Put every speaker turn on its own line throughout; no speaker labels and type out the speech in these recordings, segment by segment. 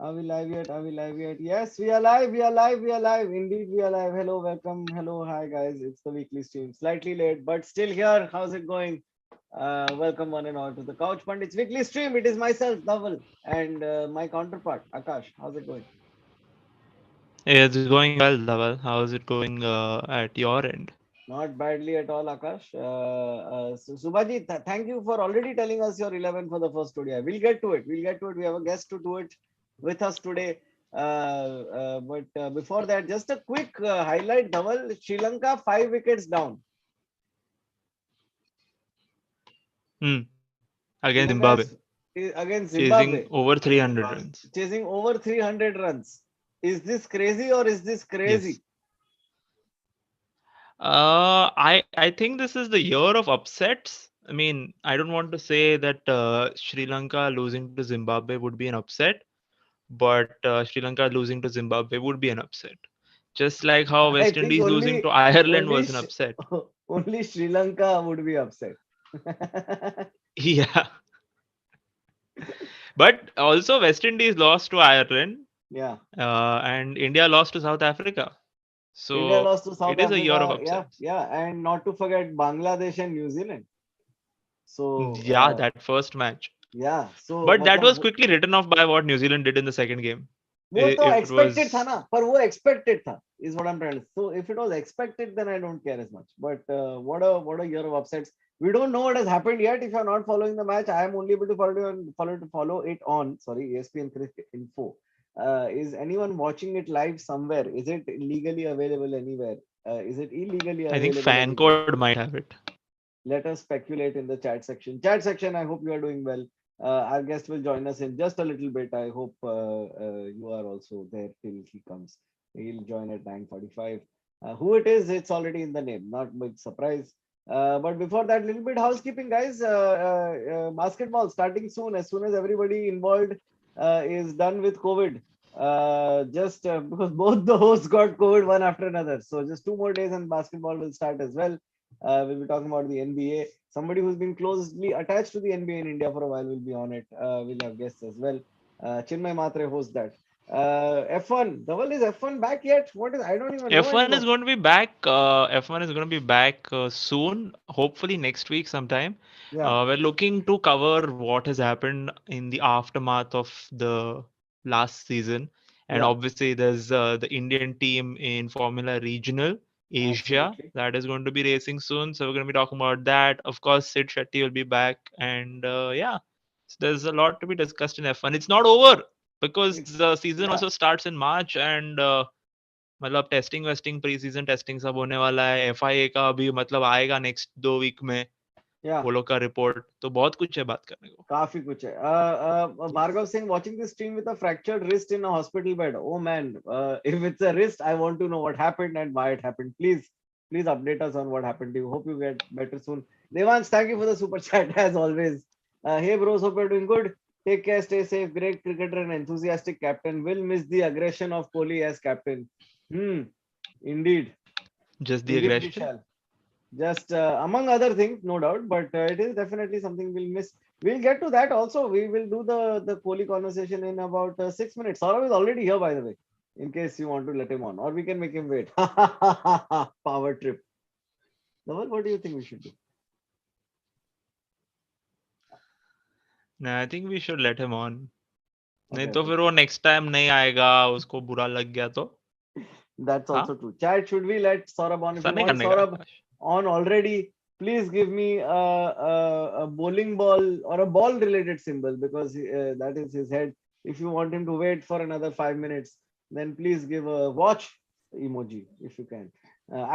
Are we live yet? Are we live yet? Yes, we are live. We are live. We are live. Indeed, we are live. Hello, welcome. Hello, hi guys. It's the weekly stream. Slightly late, but still here. How's it going? Welcome one and all to the Couch Pundits weekly stream. It is myself, Dhaval, and my counterpart, Akash. How's it going?
It's going well, Dhaval. How is it going at your end?
Not badly at all, Akash. So Subhaji, thank you for already telling us your 11 for the first ODI. We'll get to it. We'll get to it. We have a guest to do it with us today. But before that, just a quick highlight, Dhaval. Sri Lanka 5 wickets down.
Hmm.
Sri
Against
Lanka
Zimbabwe,
is against
chasing
Zimbabwe,
over 300 runs.
chasing over 300 runs. Is this crazy or is this
Yes.
crazy?
I think this is the year of upsets. I mean, I don't want to say that Sri Lanka losing to Zimbabwe would be an upset, but Sri Lanka losing to Zimbabwe would be an upset. Just like how
I
West
think
Indies losing to Ireland
only
was an upset.
only Sri Lanka would be upset.
Yeah. But also West Indies lost to Ireland,
Yeah.
and India lost to South Africa.
India
So
lost to
it
South
is a year of
Africa. Yeah,
upsets.
yeah, and not to forget Bangladesh and New Zealand. So
Yeah, that first match.
yeah, so
But that
मतलब
was quickly written off by what New Zealand did in the second game.
वो तो
It
expected था
was,
ना, पर वो expected था is what I'm trying to. So if it was expected, then I don't care as much. But what a year of upsets. We don't know what has happened yet. If you're not following the match, I am only able to follow it on ESPN Cricket Info. Is anyone watching it live somewhere? Is it legally available anywhere? Is it illegally
I think
available
fan
anywhere?
code might have it.
Let us speculate in the chat section. Chat section, I hope you are doing well. Our guest will join us in just a little bit. I hope you are also there till he comes. He'll join at 9:45. Who it is, it's already in the name. Not big surprise. But before that, little bit housekeeping, guys. Basketball starting soon. As soon as everybody involved is done with COVID. Just because both the hosts got COVID one after another. So just 2 more days and basketball will start as well. We'll be talking about the NBA. Somebody who's been closely attached to the NBA in India for a while will be on it. We'll have guests as well. Chinmay Matre hosts that. F1. Dhaval, is F1 back yet? What is? I don't even know
F1 is
anymore.
going to be back. F1 is going to be back soon, hopefully next week sometime.
Yeah,
We're looking to cover what has happened in the aftermath of the last season. And
yeah,
obviously, there's the Indian team in Formula Regional Asia
absolutely.
that is going to be racing soon. So we're going to be talking about that. Of course, Sid Shetty will be back. And yeah, so there's a lot to be discussed in F1. It's not over because
It's
the season
yeah,
also starts in March and मतलब testing wasting pre season testing सब होने वाला है FIA का अभी मतलब आएगा next 2 week में
yeah.
वो लोग का रिपोर्ट तो बहुत कुछ है बात करने को
काफी कुछ है. Bhargav Singh watching this stream with a fractured wrist in a hospital bed. Oh man, if it's a wrist, I want to know what happened and why it happened. Please update us on what happened to you. Hope you get better soon. Devansh, thank you for the super chat as always. Hey bros, hope you're doing good. Take care, stay safe. Great cricketer and enthusiastic captain. Will miss the aggression of Kohli as captain. Hmm, indeed,
just the
indeed we
aggression
shall. Just among other things, no doubt, but it is definitely something we'll miss. We'll get to that also. We will do the Kohli conversation in about 6 minutes. Saurav is already here, by the way, in case you want to let him on, or we can make him wait. Power trip. Dhaval, what do you think we should do?
I think we should let him on नहीं
Okay,
तो
okay.
फिर वो next time नहीं आएगा उसको बुरा लग गया तो
That's
हाँ
also true. Chat, should we let Saurabh on? If
ऐसा
you
नहीं
want
करने का
Saurabh
Akash
on already, please give me a bowling ball or a ball related symbol because that is his head. If you want him to wait for another 5 minutes, then please give a watch emoji if you can.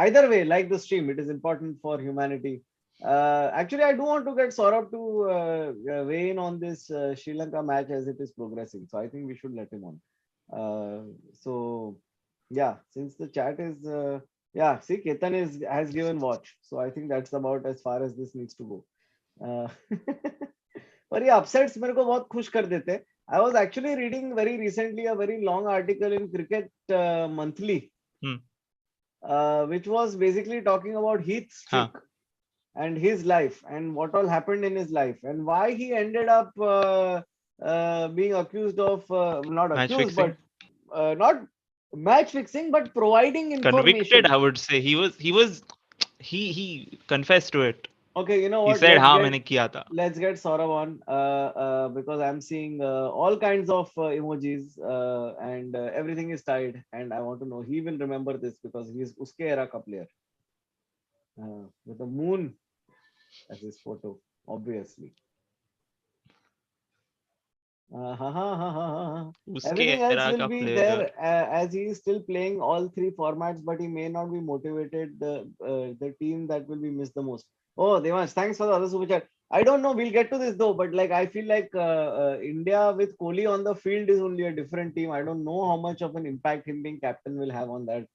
Either way, like the stream, it is important for humanity. Actually, I do want to get Saurabh to weigh in on this Sri Lanka match as it is progressing. So I think we should let him on. So yeah, since the chat is yeah, see, Ketan is has given watch, so I think that's about as far as this needs to go. पर ये upsets मेरे को बहुत खुश कर देते हैं. I was actually reading very recently a very long article in Cricket Monthly,
hmm
which was basically talking about Heath Streak
हाँ
and his life and what all happened in his life and why he ended up being accused of not
Match
accused, but
fixing.
not match fixing, but providing
Convicted,
information.
I would say. He confessed to it.
Okay, you know
He
what?
said, हाँ मैंने किया था.
Let's get Saurav on because I'm seeing all kinds of emojis and everything is tied, and I want to know he will remember this because he's uske era ka player with the moon as his photo, obviously.
उसके
Everything else
era
will
का
be
player.
there as he is still playing all three formats, but he may not be motivated. The team that will be missed the most. Oh, Devansh, thanks for the other super chat. I don't know. We'll get to this though, but like I feel like India with Kohli on the field is only a different team. I don't know how much of an impact him being captain will have on that.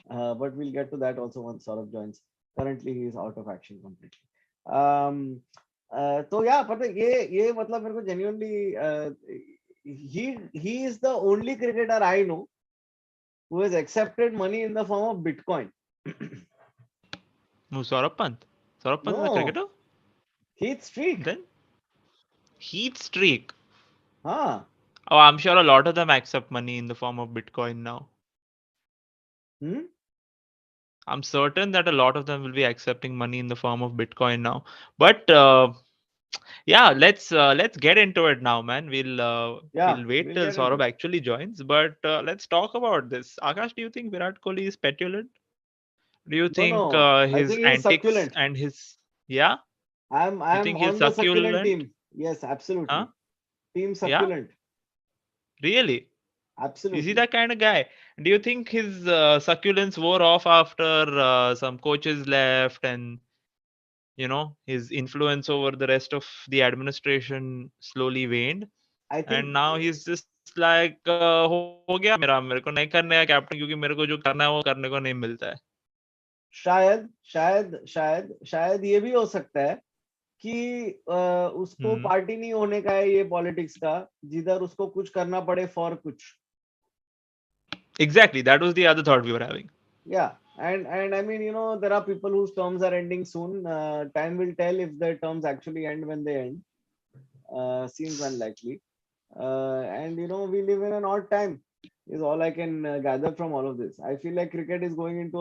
But we'll get to that also once Saurabh joins. Currently, he is out of action completely. तो या पता है, ये मतलब मेरे को genuinely he is the only cricketer I know who has accepted money in the form of Bitcoin.
Who, Saurabh Pant? Saurabh Pant is a
No,
cricketer?
Heath Streak.
Then Heat streak.
Huh.
Oh, I'm sure a lot of them accept money in the form of Bitcoin now.
Hmm?
I'm certain that a lot of them will be accepting money in the form of Bitcoin now. But yeah, let's get into it now, man.
Yeah,
We'll wait
we'll
till
get into
Saurabh
it.
actually joins. But let's talk about this. Akash, do you think Virat Kohli is petulant? Do you
No,
think
no. I
his
think he's
antics
succulent.
and his yeah? You
I'm
think he's
on the succulent
succulent?
team. Yes,
Huh?
absolutely. Team
Yeah,
succulent.
really? Is he
Absolutely.
that kind of guy? Do you think his succulence wore off after some coaches left and his influence over the rest of the administration slowly waned?
I
And
think
now he's just like हो गया मेरे को नहीं करने का captain क्योंकि मेरे को जो करना है वो करने को नहीं मिलता है.
शायद शायद शायद शायद ये भी हो सकता है कि उसको
Hmm.
पार्टी नहीं होने का है ये पॉलिटिक्स का, जिधर उसको कुछ करना पड़े फॉर कुछ.
Exactly, that was the other thought we were having.
Yeah, and I mean, there are people whose terms are ending soon. Time will tell if their terms actually end when they end. Seems unlikely. And we live in an odd time. Is all I can gather from all of this. I feel like cricket is going into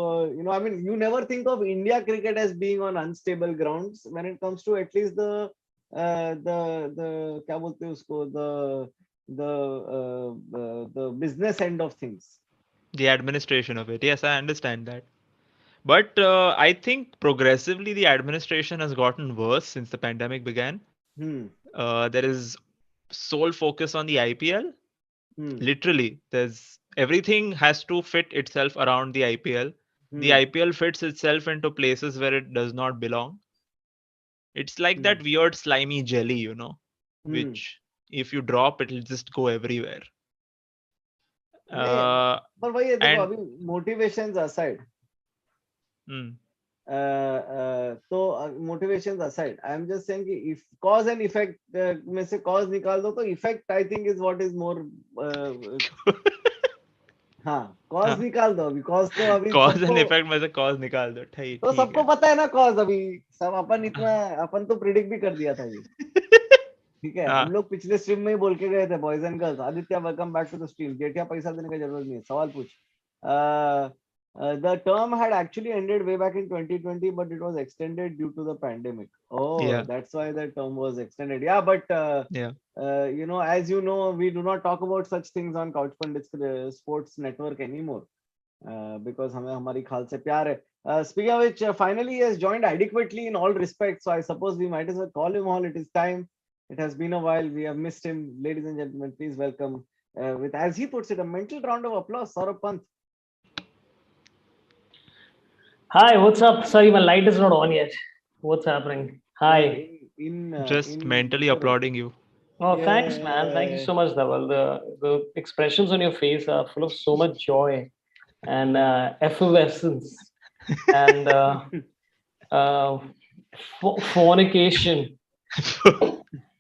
I mean, you never think of India cricket as being on unstable grounds when it comes to at least the क्या बोलते हैं उसको, the business end of things.
The administration of it, yes, I understand that. But I think progressively the administration has gotten worse since the pandemic began.
Hmm.
There is sole focus on the IPL.
Hmm.
Literally, there's everything has to fit itself around the IPL. The
Hmm.
IPL fits itself into places where it does not belong. It's like
Hmm.
that weird slimy jelly,
Hmm.
which if you drop, it'll just go everywhere.
नहीं,
Uh,
पर वही है, देखो
and
अभी motivations aside,
mm,
तो motivations aside, I am just saying कि if cause and effect में से cause निकाल दो तो effect I think is what is more हाँ, cause
हाँ,
निकाल दो अभी, cause तो अभी
cause
सबको,
and effect में से cause निकाल दो. ठीक
तो
ठीक
सबको
है.
पता है ना cause अभी, सब अपन तो predict भी कर दिया था ये. ठीक है, हम
हाँ,
लोग पिछले स्ट्रीम में ही बोल के गए थे boys and girls. Aditya, welcome back to the stream. जेठिया पैसा देने की जरूरत नहीं है, सवाल पूछ. The term had actually ended way back in 2020, but it was extended due to the pandemic. Oh,
yeah,
that's why the term was extended. Yeah, but
yeah.
as you know, we do not talk about such things on Couch Pundits Sports Network anymore because हमें हमारी खाल से प्यार है. Speaking of which, finally he has joined adequately in all respects, so I suppose we might as well call him all. It is time. It has been a while. We have missed him. Ladies and gentlemen, please welcome, with, as he puts it, a mental round of applause, Saurabh Pant.
Hi, what's up? Sorry, my light is not on yet. What's happening? Hi.
Just mentally
the-
applauding you.
Oh, thanks, man. Thank you so much, Dhaval. The expressions on your face are full of so much joy and effervescence and fornication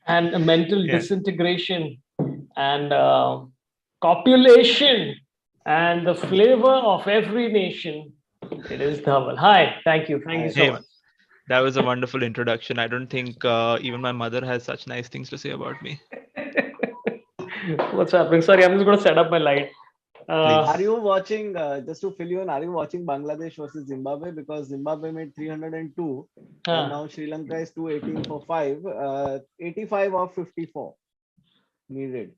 and mental
Yeah.
disintegration and copulation and the flavor of every nation. It is Dhaval. Hi, thank you so
Hey,
much.
that was a wonderful introduction. I don't think even my mother has such nice things to say about me.
What's happening? Sorry, I'm just going to set up my light.
Are you watching, just to fill you in, are you watching Bangladesh versus Zimbabwe? Because Zimbabwe made 302 and now Sri Lanka is 218 for 5. 85 of 54 needed.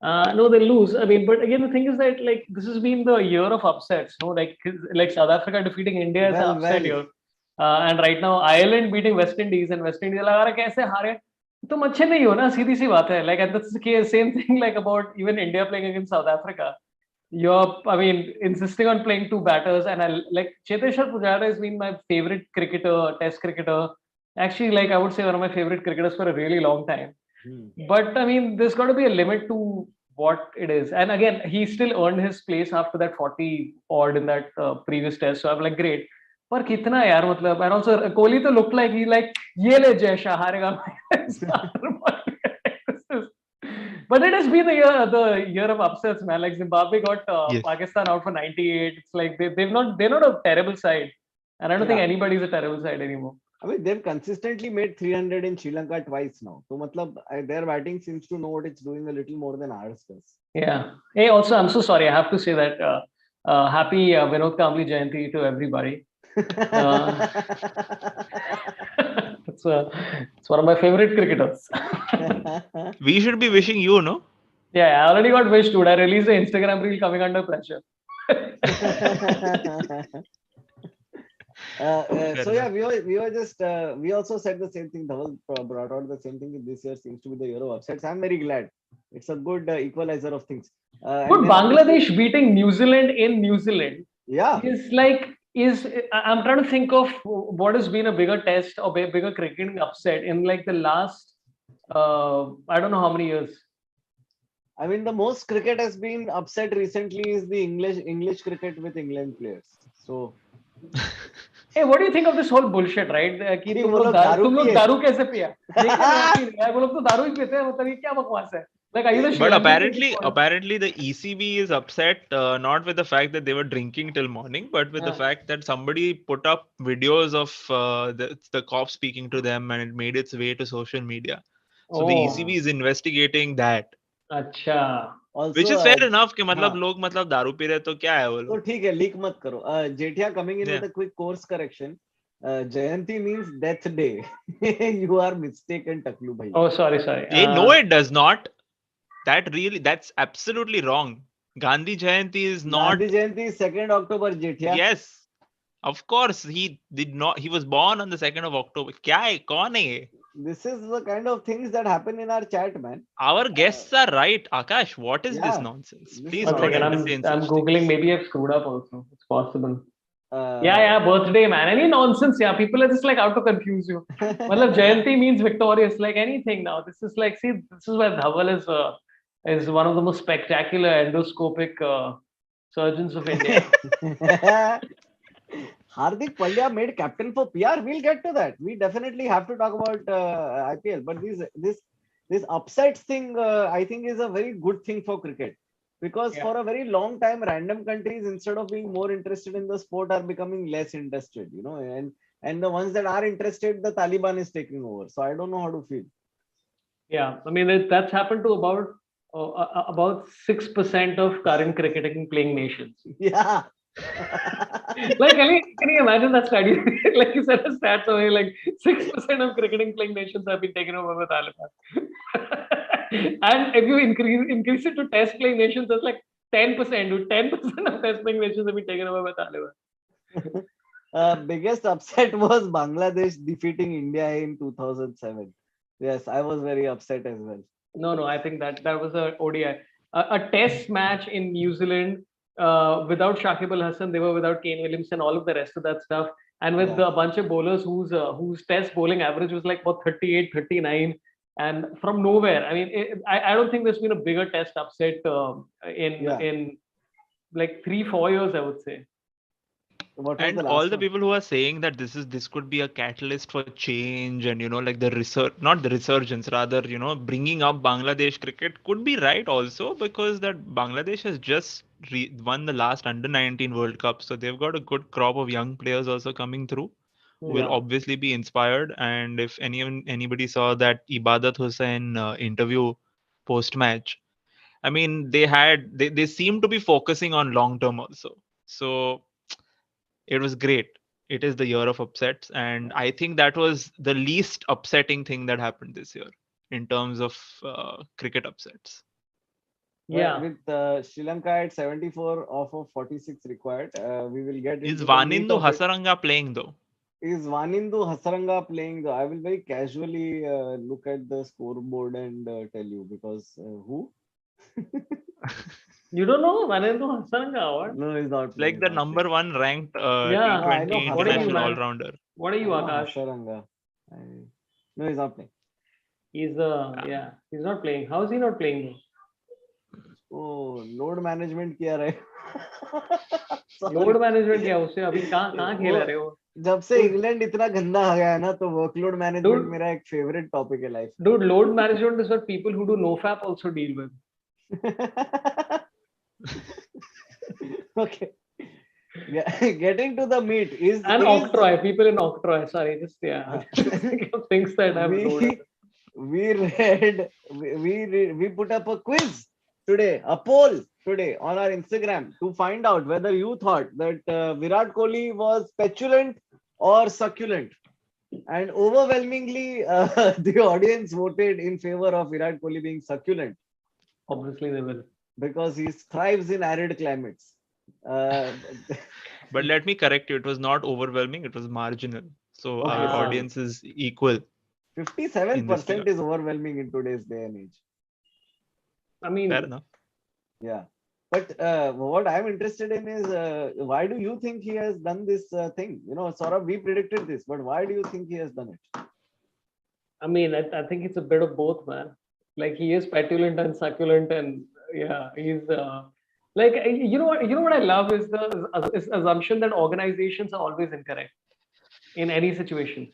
No, they lose. I mean, but again, the thing is that like this has been the year of upsets. No, like South Africa defeating India is an upset year, and right now Ireland beating West Indies and West Indies लगा रहा कैसे हारे? तुम अच्छे नहीं हो ना, सीधी सी बात है. Like and that's the same thing like about even India playing against South Africa. I mean, insisting on playing two batters, and like Cheteshwar Pujara has been my favorite cricketer, Test cricketer. Actually, like I would say one of my favorite cricketers for a really long time. But I mean, there's got to be a limit to what it is. And again, he still earned his place after that 40 odd in that previous test. So I'm like, great. पर कितना यार मतलब, and also Kohli तो looked like he like ये ले जय शाह हारेगा. But it has been the year of upsets, man. Like Zimbabwe got Pakistan out for 98. It's like they're not a terrible side, and I don't think anybody's a terrible side anymore.
I mean, they've consistently made 300 in Sri Lanka twice now. So, matlab, their batting seems to know what it's doing a little more than ours does.
Yeah. Hey, also, I'm so sorry. I have to say that happy Vinod Kambli Jayanti to everybody. It's one of my favorite cricketers.
We should be wishing you, no?
Yeah, I already got wished, dude. I released the Instagram reel coming under pressure.
So yeah, we were just we also said the same thing. Dhaval brought out the same thing. This year seems to be the year of upsets. I'm very glad. It's a good equalizer of things.
But Bangladesh beating New Zealand in New Zealand, I'm trying to think of what has been a bigger test or bigger cricketing upset in like the last I don't know how many years.
I mean, the most cricket has been upset recently is the English cricket with England players. So.
Hey, what do you think of this whole bullshit, right? कि तुम लोग दारू कैसे पिया? वो लोग तो दारू ही पीते हैं, मतलब ये क्या बकवास है? Like,
but apparently the ECB is upset not with the fact that they were drinking till morning, but with the fact that somebody put up videos of the cops speaking to them, and it made its way to social media. So the ECB is investigating that.
अच्छा.
Also,
which is fair enough कि मतलब लोग मतलब दारू P रहे तो क्या है वो लोग.
तो ठीक है, leak मत करो. Jethia coming in with a quick course correction. Jayanti means death day. You are mistaken, Taklu bhai.
Oh, sorry.
No, it does not. That's absolutely wrong. Gandhi Jayanti is not.
Gandhi Jayanti is 2nd October, Jethia.
Yes. Of course, he did not. He was born on the 2nd of October. क्या है? कौन है ये?
This is the kind of things that happen in our chat, man.
Our guests are right. Akash, what is this nonsense? Please don't entertain.
I'm googling. Maybe I've screwed up also. It's possible. Birthday, man. Any nonsense. Yeah, people are just like out to confuse you. Matlab, Jayanti means victorious. Like anything now. This is like, see, this is where Dhaval is one of the most spectacular endoscopic surgeons of India.
Hardik Pandya made captain for PR. We'll get to that. We definitely have to talk about IPL. But this upset thing, I think, is a very good thing for cricket. Because for a very long time, random countries, instead of being more interested in the sport, are becoming less interested, you know, and the ones that are interested, the Taliban is taking over. So I don't know how to feel. Yeah,
I mean, that's happened to about 6% of current cricketing playing nations.
Yeah.
Like, can you imagine that study? Like you said, a stat away, like 6% of cricketing playing nations have been taken over by Taliban. And if you increase it to test playing nations, that's like 10%. 10% of test playing nations have been taken over by
Taliban. Biggest upset was Bangladesh defeating India in 2007. Yes, I was very upset as well.
No, I think that was a ODI. A test match in New Zealand without Shakib Al Hasan, they were without Kane Williamson, all of the rest of that stuff. And with a bunch of bowlers whose test bowling average was like about 38, 39. And from nowhere, I mean, I don't think there's been a bigger test upset in like 3-4 years, I would say.
And all the people who are saying that this could be a catalyst for change and, you know, like not the resurgence, rather, you know, bringing up Bangladesh cricket could be right also, because that Bangladesh has just won the last under-19 World Cup. So they've got a good crop of young players also coming through. Will obviously be inspired. And if anybody saw that Ibadat Hussain interview post-match, I mean, they seem to be focusing on long term also. So it was great. It is the year of upsets, and I think that was the least upsetting thing that happened this year in terms of cricket upsets.
Well,
Yeah.
with Sri Lanka at 74 off of 46 required, we will get
Is
into the meat
Vanindu
of it.
Hasaranga playing though?
Is Vanindu Hasaranga playing? I will very casually look at the scoreboard and tell you, because who?
You don't know Vanendu Hasaranga? What?
No, he's not playing.
Like the number one ranked
Yeah.
No, I know
T20
What are you,
international
Hasaranga.
man?
all-rounder.
What are you,
I know
Akash?
Hasaranga. No, he's not playing.
He's he's not playing. How is he not playing though?
Oh, load management किया रहे. Sorry.
Load management क्या उससे अभी कहाँ खेल रहे हो
जब से इंग्लैंड इतना गंदा आ गया है ना, तो वर्कलोड मैनेजमेंट
Dude.
मेरा एक फेवरेट टॉपिक है life.
dude load management is what people who do nofap also deal with.
Okay. Getting to the meat
And Octroy, people in Octroy, sorry, just think of things that I've known.
we put up a quiz today, a poll today on our Instagram to find out whether you thought that Virat Kohli was petulant or succulent. And overwhelmingly, the audience voted in favor of Virat Kohli being succulent.
Obviously, they will.
Because he thrives in arid climates.
But let me correct you, it was not overwhelming, it was marginal. So
Okay,
our
sorry.
audience is equal.
57% is overwhelming in today's day and age.
I mean,
Fair enough.
Yeah. But what I'm interested in is why do you think he has done this thing? You know, Saurabh, we predicted this, but why do you think he has done it?
I mean, I think it's a bit of both, man. Like he is petulant and succulent, and yeah, he's like you know what I love is the assumption that organizations are always incorrect in any situation,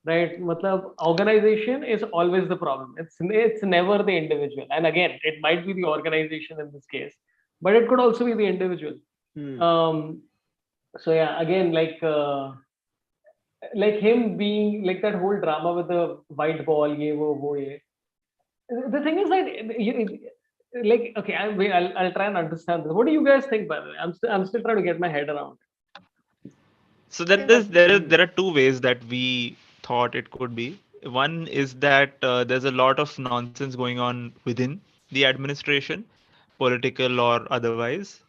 right? Matlab, organization is always the problem. It's never the individual, and again, it might be the organization in this case, but it could also be the individual. So yeah, again, like him being like that whole drama with the white ball, ye wo ye. The thing is that like okay, I'll try and understand this. What do you guys think, by the way? I'm still trying to get my head around it.
So there are two ways that we thought it could be. One is that there's a lot of nonsense going on within the administration, political or otherwise.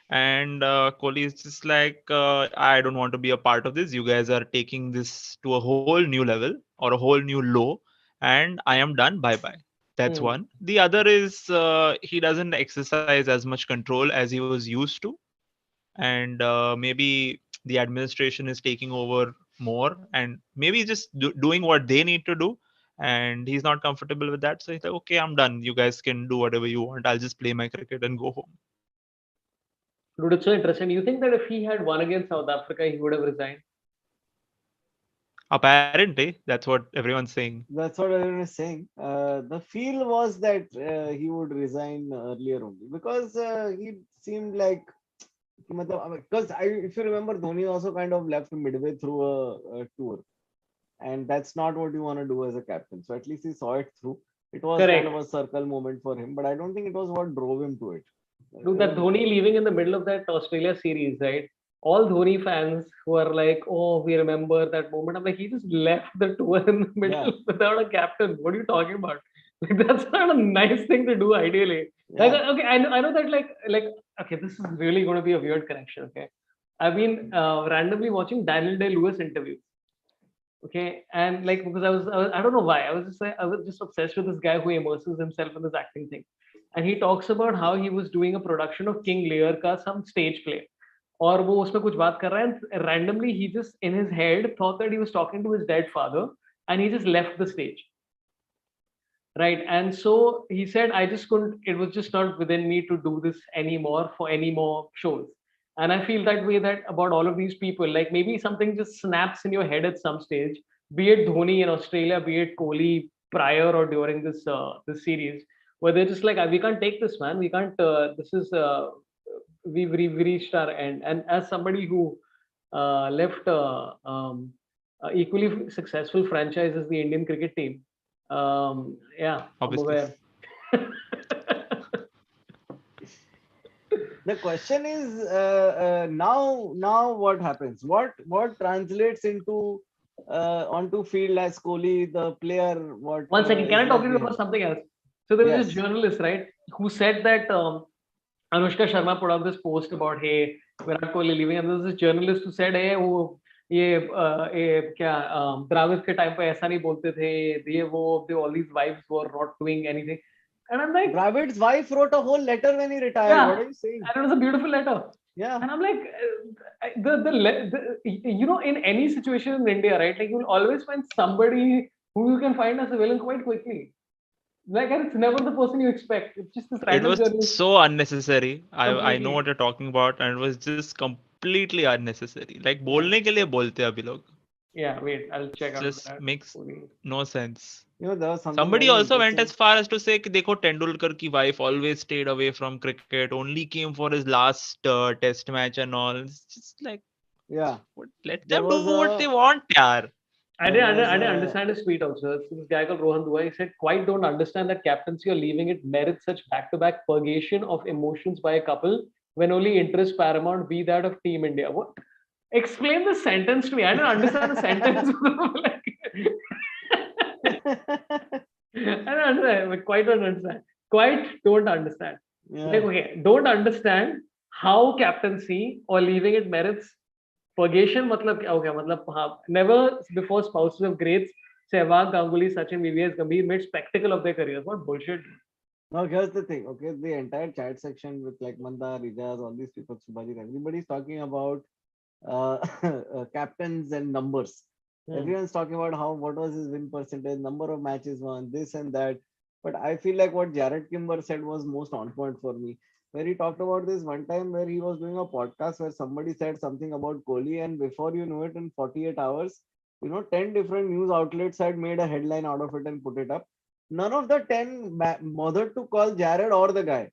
And Kohli is just like, I don't want to be a part of this. You guys are taking this to a whole new level or a whole new low, and I am done. Bye bye. That's one. The other is he doesn't exercise as much control as he was used to, and maybe the administration is taking over more, and maybe just doing what they need to do, and he's not comfortable with that. So he's like, okay, I'm done. You guys can do whatever you want. I'll just play my cricket and go home.
Dude, it's so interesting. You think that if he had won against South Africa, he would have resigned?
Apparently, that's what everyone's saying.
That's what everyone is saying. The feel was that he would resign earlier only, because he seemed like, because if you remember, Dhoni also kind of left midway through a tour, and that's not what you want to do as a captain. So at least he saw it through. It was
Correct.
kind of a circle moment for him, but I don't think it was what drove him to it.
Dude, that Dhoni leaving in the middle of that Australia series, right? All Dhoni fans who are like, oh, we remember that moment. I'm like, he just left the tour in the middle without a captain. What are you talking about? Like, that's not a nice thing to do, ideally. Like, okay, I know that, like, okay, this is really going to be a weird connection. Okay, I've been randomly watching Daniel Day-Lewis interviews. Okay, and like because I don't know why I was just obsessed with this guy who immerses himself in this acting thing, and he talks about how he was doing a production of King Lear का some stage play, और वो उसमें कुछ बात कर रहा है, and randomly he just in his head thought that he was talking to his dead father, and he just left the stage. Right, and so he said, I just couldn't. It was just not within me to do this anymore for any more shows. And I feel that way that about all of these people, like maybe something just snaps in your head at some stage, be it Dhoni in Australia, be it Kohli prior or during this this series, where they're just like, we can't take this, man. We can't. This is we've reached our end. And as somebody who left equally successful franchise as the Indian cricket team, yeah,
obviously.
I'm aware.
The question is now what happens? What translates into onto field as Kohli, the player? What
1 second, can I
is
talk
left
to you about
behind?
something else? So there was this
Yes.
journalist, right, who said that Anushka Sharma put up this post about, hey, Virat Kohli leaving, and there was this journalist who said, hey, वो ये क्या द्राविड के time पे ऐसा नहीं बोलते थे, ये वो, all these wives were not doing anything, and I'm like,
Dravid's wife wrote a whole letter when he retired.
yeah,
What are you saying?
and it was a beautiful letter.
Yeah.
And I'm like, you know, in any situation in India, right? Like you'll always find somebody who you can find as a villain quite quickly. Like, and it's never the person you expect. It's just this
It
random
was
journalist.
so unnecessary. I know what
Completely.
you're talking about, and it was just completely unnecessary. Like बोलने के लिए बोलते हैं अभी लोग.
Yeah, wait, I'll check out
Just
that.
makes no sense.
There was something
Somebody
very
also went
interesting.
as far as to say कि देखो Tendulkar की wife always stayed away from cricket, only came for his last test match and all. It's just like,
Yeah.
let
There
them do
was
what they want, yaar.
I
There
didn't,
was
I didn't understand his tweet also. This guy called Rohan Dua, he said, quite don't understand that captaincy or leaving it merits such back-to-back purgation of emotions by a couple when only interest paramount be that of Team India. What? Explain the sentence to me. I didn't understand the sentence. I don't understand. Like, quite don't understand. Quite don't understand. Like,
Yeah.
okay, don't understand how captaincy or leaving it merits purgation. मतलब क्या हो गया? मतलब हाँ, never before spouses of greats Sehwag, Ganguly, Sachin, VVS, Gambhir made spectacle of their careers. What bullshit.
Now here's the thing. Okay, the entire chat section with like Mandar, Ijaz, all these people, Subhajit, everybody's talking about captains and numbers. Everyone's talking about how what was his win percentage, number of matches won, this and that. But I feel like what Jared Kimber said was most on point for me. Where he talked about this one time where he was doing a podcast where somebody said something about Kohli, and before you know it, in 48 hours, 10 different news outlets had made a headline out of it and put it up. None of the 10 bothered to call Jared or the guy.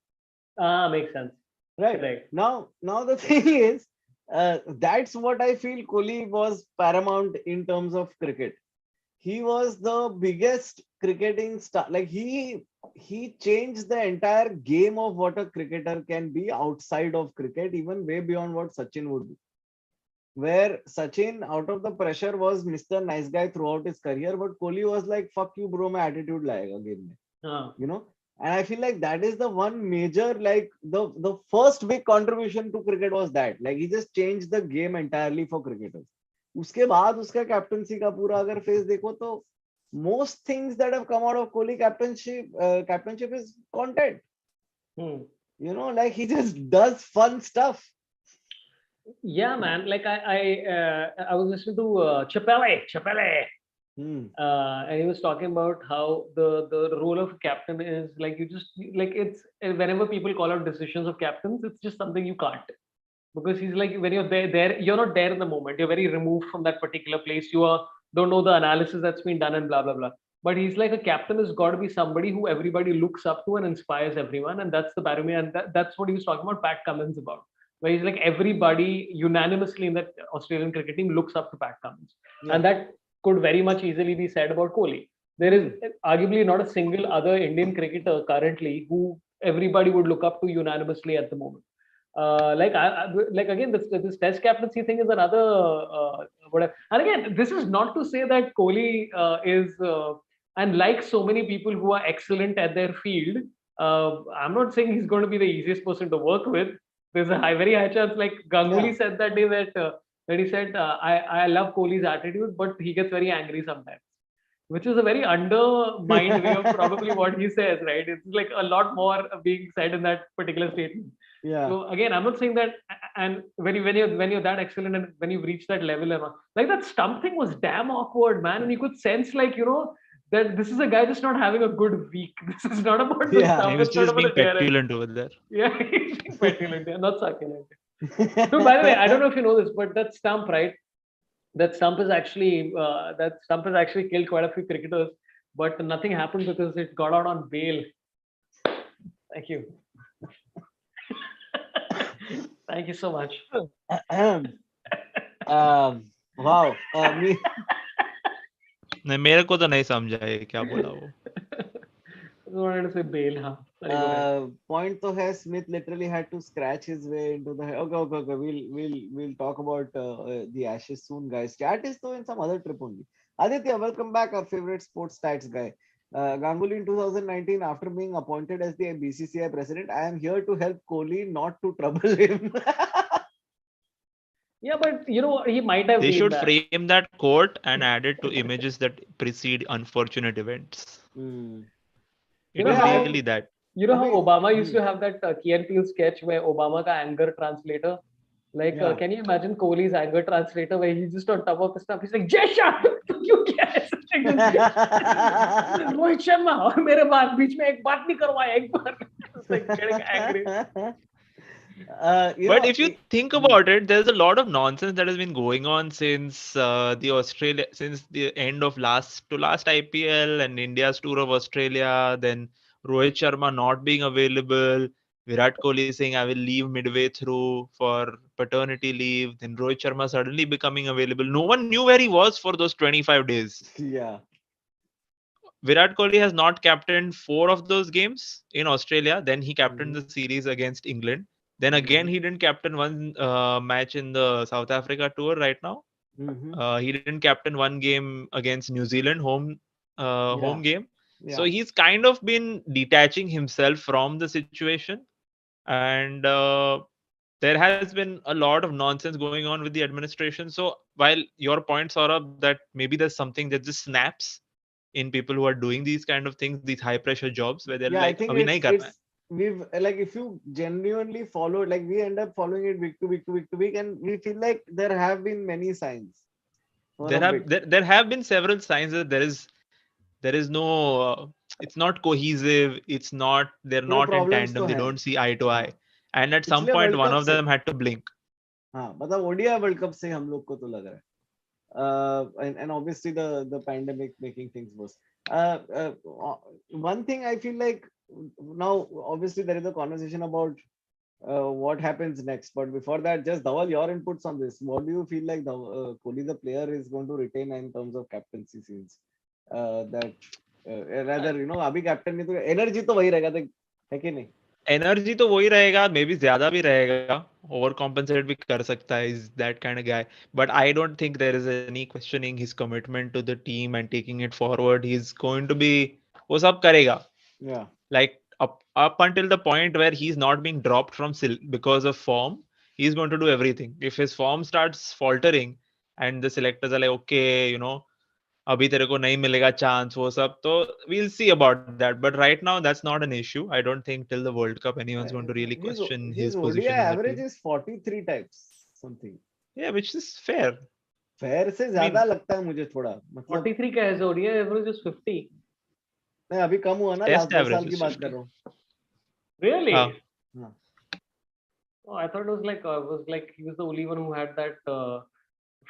Makes sense.
Right.
Right.
Now the thing is, that's what I feel Kohli was paramount in terms of cricket. He was the biggest cricketing star. Like he changed the entire game of what a cricketer can be outside of cricket, even way beyond what Sachin would be. Where Sachin, out of the pressure, was Mr. Nice Guy throughout his career, but Kohli was like, "Fuck you, bro, my attitude layega game mein." And I feel like that is the one major, like the first big contribution to cricket was that. Like he just changed the game entirely for cricketers. उसके बाद उसका captaincy का पूरा अगर phase देखो तो most things that have come out of Kohli captainship is content. Like he just does fun stuff.
Yeah, man. Like I was listening to Chapele. And he was talking about how the role of captain is like you just like it's whenever people call out decisions of captains, it's just something you can't, because he's like when you're there you're not there in the moment, you're very removed from that particular place, don't know the analysis that's been done and blah blah blah. But he's like a captain has got to be somebody who everybody looks up to and inspires everyone, and that's the barometer, and that's what he was talking about Pat Cummins about, where he's like everybody unanimously in that Australian cricket team looks up to Pat Cummins. And that could very much easily be said about Kohli. There is arguably not a single other Indian cricketer currently who everybody would look up to unanimously at the moment. Like again, this Test captaincy thing is another whatever. And again, this is not to say that Kohli is and like so many people who are excellent at their field, I'm not saying he's going to be the easiest person to work with. There's a very high chance, like Ganguly said that day that he said, I love Kohli's attitude, but he gets very angry sometimes, which is a very undermined way of probably what he says, right? It's like a lot more being said in that particular statement.
Yeah.
So again, I'm not saying that, and when you're that excellent and when you've reached that level, and like that stump thing was damn awkward, man, and you could sense like that this is a guy just not having a good week. This is not about the stump.
He was
It's not
just
about
being
the
petulant over there.
Yeah, he's being petulant, not succulent. So by the way, I don't know if you know this, but that stump, right? That stump is actually killed quite a few cricketers, but nothing happened because it got out on bail. Thank you. Thank you so much.
Wow.
नहीं, मेरे को तो नहीं समझा ये क्या बोला वो.
wanted to say Bale, हाँ. Sorry, go ahead.
Point to hai, Smith literally had to scratch his way into the. Okay. We'll talk about the Ashes soon, guys. Chat is though in some other trip only. Aditya, welcome back, our favorite sports stats guy. Ganguly in 2019, after being appointed as the BCCI president, I am here to help Kohli, not to trouble him.
Yeah, but you know he might have
They
been
should
that.
frame that quote and add it to images that precede unfortunate events.
Hmm.
You
It
know
is
Yeah,
how
really that.
you know how
Abhi,
Obama used to have that Key and Peele sketch where Obama ka anger translator. Like,
Yeah.
can you imagine Kohli's anger translator where he's just on top of his stuff? He's like, Jay Shah, क्यों किया ऐसा? रोहित शर्मा और मेरे बाद बीच में एक बात नहीं करवाया एक बार. It's like getting angry.
You
But
know,
if you think about it, there's a lot of nonsense that has been going on since since the end of last IPL and India's tour of Australia. Then Rohit Sharma not being available, Virat Kohli saying I will leave midway through for paternity leave. Then Rohit Sharma suddenly becoming available. No one knew where he was for those 25 days.
yeah.
Virat Kohli has not captained 4 of those games in Australia. Then he captained the series against England. Then again, he didn't captain one match in the South Africa tour right now. He didn't captain one game against New Zealand home
Yeah.
game. So
Yeah.
he's kind of been detaching himself from the situation, and there has been a lot of nonsense going on with the administration. So while your point, Saurabh, that maybe there's something that just snaps in people who are doing these kind of things, these high pressure jobs, where they're
Yeah, I
like,
think
"Abhi nahi karna hai."
it's we've like if you genuinely follow, like we end up following it week to week to week to week, and we feel like there have been many signs for a bit.
There have been several signs that there is no it's not cohesive, they're
थोड़े
not in
problems तो
tandem, they
हैं.
don't see eye to
हाँ.
eye, and at some
पिछले
point
world
one
cup
of
से,
them had to blink.
हाँ, मतलब ODI world cup से हम लोग को तो लग रहा है. And obviously the pandemic making things worse. One thing I feel like now, obviously there is a conversation about what happens next, but before that, just Dhaval, your inputs on this. What do you feel like Kohli the player is going to retain in terms of captaincy scenes? That rather अभी captain नहीं तो energy तो वही रहेगा, है कि नहीं?
Energy तो वही रहेगा, मे बी ज्यादा भी रहेगा, ओवर कॉम्पेंसेट भी कर सकता है, is that kind of guy, but I don't think there is any questioning his commitment to the team and taking it forward. He is going to be, वो सब करेगा.
Yeah.
Like up until the point where he's not being dropped from because of form, he's going to do everything. If his form starts faltering and the selectors are like, okay, अभी तेरे को नहीं मिलेगा chance, वो सब तो we'll see about that, but right now that's not an issue. I don't think till the World Cup anyone's going to really question
His
his
ODI
position in the
average
team.
is 43 types something.
Yeah, which is fair.
Fair से ज्यादा लगता है मुझे थोड़ा, मतलब
43 का है, ODI average is 50.
नहीं अभी कम हुआ ना,
Test
लास्ट 2
average
साल की
is
बात
50.
कर रहा हूँ.
Really?
हाँ.
Oh, I thought it was like he was the only one who had that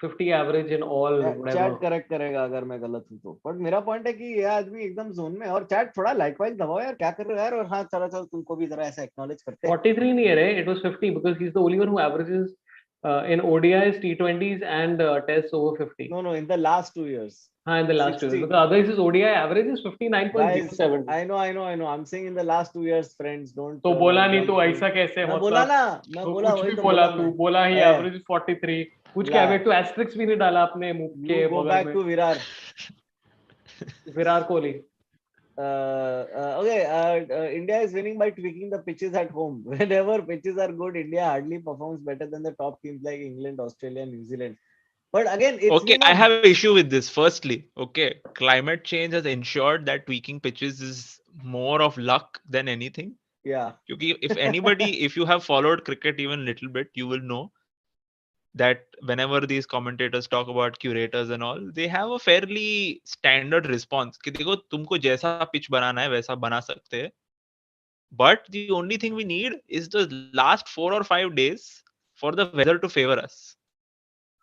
50 average in all whatever.
Chat correct करेगा अगर मैं गलत हूँ तो, बट मेरा पॉइंट है कि ये आदमी एकदम जोन में. और चैट थोड़ा लाइकवाइज दबाओ यार, क्या कर रहे हो यार. और हाँ चलो तुमको भी जरा ऐसा एक्नॉलेज करते हैं.
43 नहीं है रे, it was 50 because he's the only one who averages in ODIs, T20s and tests over 50.
No, in the last 2 years.
हाँ, in the last 2 years.
60.
Because otherwise his ODI average is 59.07.
Guys, I know. I'm saying in the last 2 years, friends, don't.
तो बोला नहीं तो ऐसा कैसे
मैं बोला
मतलब?
ना, मैं
तो
बोला
कुछ
वही
भी
तो
बोला
बोला
तू,
मैं.
बोला ही average is 43. कुछ क्या है, तो asterisk भी नहीं डाला अपने मुंह के
You go
बगल
back
में.
to Virar.
Virat Kohli.
India is winning by tweaking the pitches at home. Whenever pitches are good, India hardly performs better than the top teams like England, Australia, New Zealand. But again, it's
okay, I have an issue with this. Firstly, okay, climate change has ensured that tweaking pitches is more of luck than anything.
Yeah.
Because if you have followed cricket even a little bit, you will know that whenever these commentators talk about curators and all, they have a fairly standard response कि देखो तुमको जैसा pitch बनाना है वैसा बना सकते हैं, but the only thing we need is the last 4 or 5 days for the weather to favor us.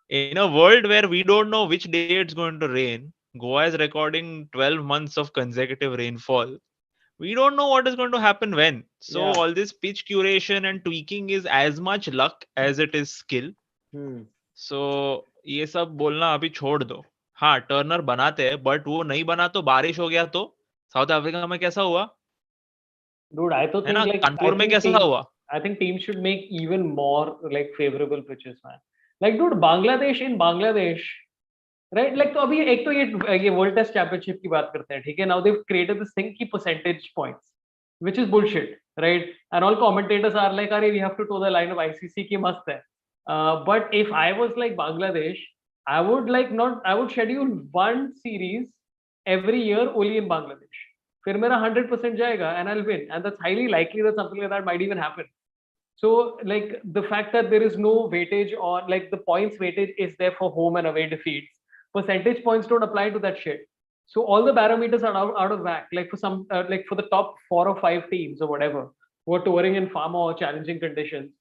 In a world where we don't know which day it's going to rain, Goa is recording 12 months of consecutive rainfall. We don't know what is going to happen when. So all this pitch curation and tweaking is as much luck as it is skill. So ये सब बोलना अभी छोड़ दो. हाँ, Turner बनाते हैं, but वो नहीं बना तो बारिश हो गया तो साउथ अफ्रीका में कैसा हुआ?
Dude, I
है ना,
think
कानपुर में कैसा हुआ?
I think teams should make even more like favorable pitches, man. Like, dude, Bangladesh, right? Like, तो अभी एक तो ये World Test Championship की बात करते हैं, ठीक है? Now they've created this thing की percentage points, which is bullshit, right? And all commentators are like, "अरे, we have to toe the line of ICC की मस्त है." But if I was like Bangladesh, I would schedule one series every year only in Bangladesh. फिर मेरा 100% जाएगा and I'll win, and that's highly likely that something like that might even happen. So like the fact that there is no weightage on like the points weightage is there for home and away defeats. Percentage points don't apply to that shit. So all the barometers are out of whack. Like for some like for the top 4 or 5 teams or whatever who are touring in far more challenging conditions,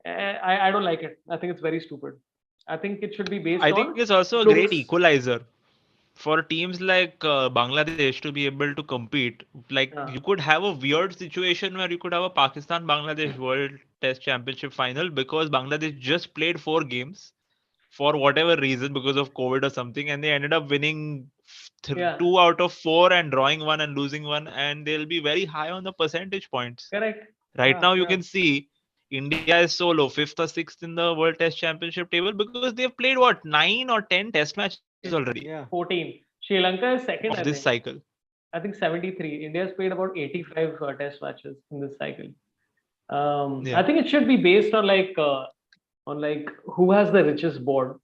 I don't like it. I think it's very stupid. I think it should be based
I
on
think it's also a
looks.
great equalizer for teams like Bangladesh to be able to compete. Like
Yeah.
you could have a weird situation where you could have a Pakistan Bangladesh World Test Championship final because Bangladesh just played 4 games for whatever reason because of COVID or something, and they ended up winning
Yeah.
2 out of 4 and drawing 1 and losing 1, and they'll be very high on the percentage points.
Correct.
Right
Yeah,
now, you
yeah.
can see India is so low, 5th or 6th in the World Test Championship table because they've played what 9 or 10 Test matches already.
Yeah.
14. Sri Lanka is second.
Of this cycle.
I think 73. India's played about 85 Test matches in this cycle.
Yeah.
I think it should be based on who has the richest board.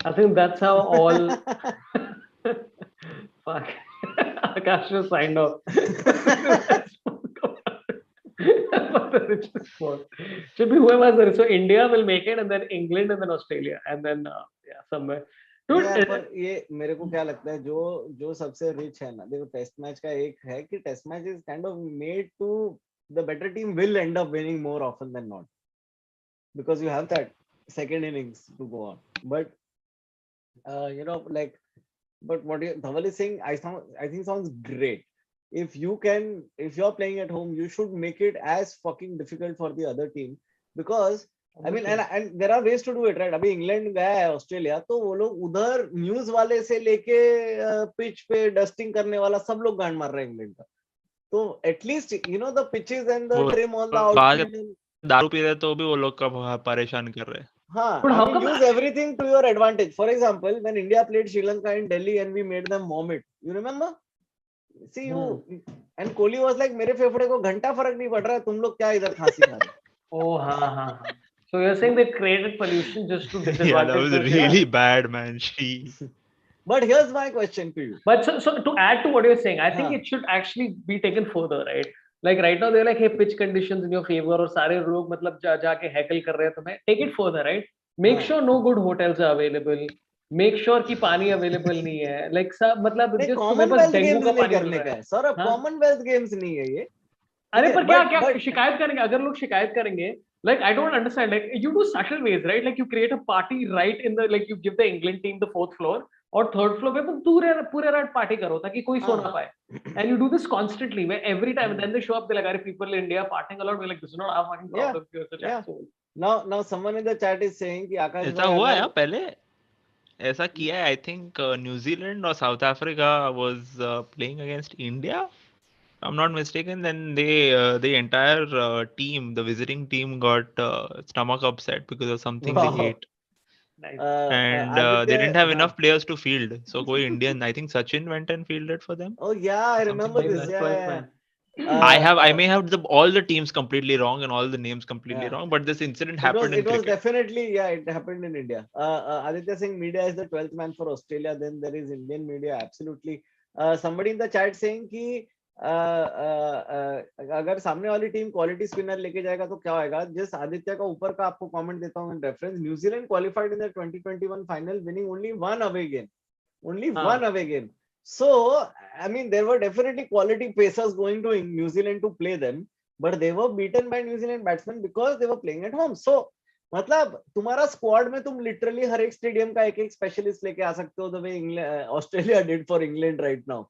I think that's how all. Fuck. Akash just signed off. The richest board should be whoever has the richest. So India will make it, and then England, and then Australia, and then yeah, somewhere. Dude,
यार पर ये मेरे को क्या लगता है जो सबसे रिच है ना, देखो टेस्ट मैच का एक है कि test match is kind of made to the better team will end up winning more often than not because you have that second innings to go on. But you know, like, but what Dhaval is saying, I think sounds great. If you're playing at home, you should make it as fucking difficult for the other team, because I mean, and there are ways to do it, right? अभी England गया है Australia, तो वो लोग उधर news वाले से लेके पिच पे डस्टिंग करने वाला सब लोग गांड मार रहे हैं इंग्लैंड का. तो at least you know the pitches and the trim on the outfield,
दारू पी रहे तो भी वो लोग का परेशान कर रहे हैं.
हाँ, I mean, use everything to your advantage. For example, when India played Sri Lanka in Delhi and we made them vomit, you remember? See you and Kohli was like, मेरे फेफड़े को घंटा फर्क नहीं पड़ रहा है, तुम लोग क्या इधर खांसी खा रहे हो?
Oh, हाँ. So you're saying they created pollution just to disadvantage?
Yeah, that was really bad, man.
But here's my question to you.
But so to add to what you're saying, I think it should actually be taken further, right? Like right now they're like, hey, pitch conditions in your favor, और सारे लोग मतलब जाके heckle कर रहे हैं तुम्हें. Take it further, right? Make sure no good hotels are available. Make sure कि पानी available नहीं है. Like सब मतलब just तुम्हें बस डेंगू का पानी
करने का है. सर, कॉमनवेल्थ गेम्स नहीं है ये.
अरे पर क्या शिकायत करेंगे? अगर लोग शिकायत करेंगे, like I don't understand, like you do subtle ways, right? Like you create a party right in the, like you give the England team the 4th floor और 3rd floor पे पूरे रात पार्टी करो ताकि कोई सो ना पाए. And you do this constantly, where every time, and then they show up, they're like, people in India partying a lot. We're like, this is not our fucking problem. You're such asshole.
Now someone in the chat is saying कि आकाश
ऐसा हुआ है पहले, ऐसा किया है. I think New Zealand or South Africa was playing against India, if I'm not mistaken. Then the entire team, the visiting team, got stomach upset because of something they ate.
Nice.
And they didn't have enough players to field, so koi Indian, I think Sachin went and fielded for them.
Oh yeah, I remember this. Yeah.
I may have all the teams completely wrong and all the names completely wrong, but this incident happened in cricket.
It was definitely, it happened in India. Aditya Singh, media is the 12th man for Australia. Then there is Indian media, absolutely. Somebody in the chat saying कि अगर सामने वाली team quality spinner लेके जाएगा तो क्या होगा. जिस आदित्य का ऊपर का आपको कमेंट देता हूं in reference, New Zealand qualified in the 2021 final winning only one away game. So I mean, there were definitely quality pacers going to New Zealand to play them, but they were beaten by New Zealand batsmen because they were playing at home. So मतलब तुम्हारा squad में तुम literally हर एक stadium का एक specialist लेके आ सकते हो, the way Australia did for England right now.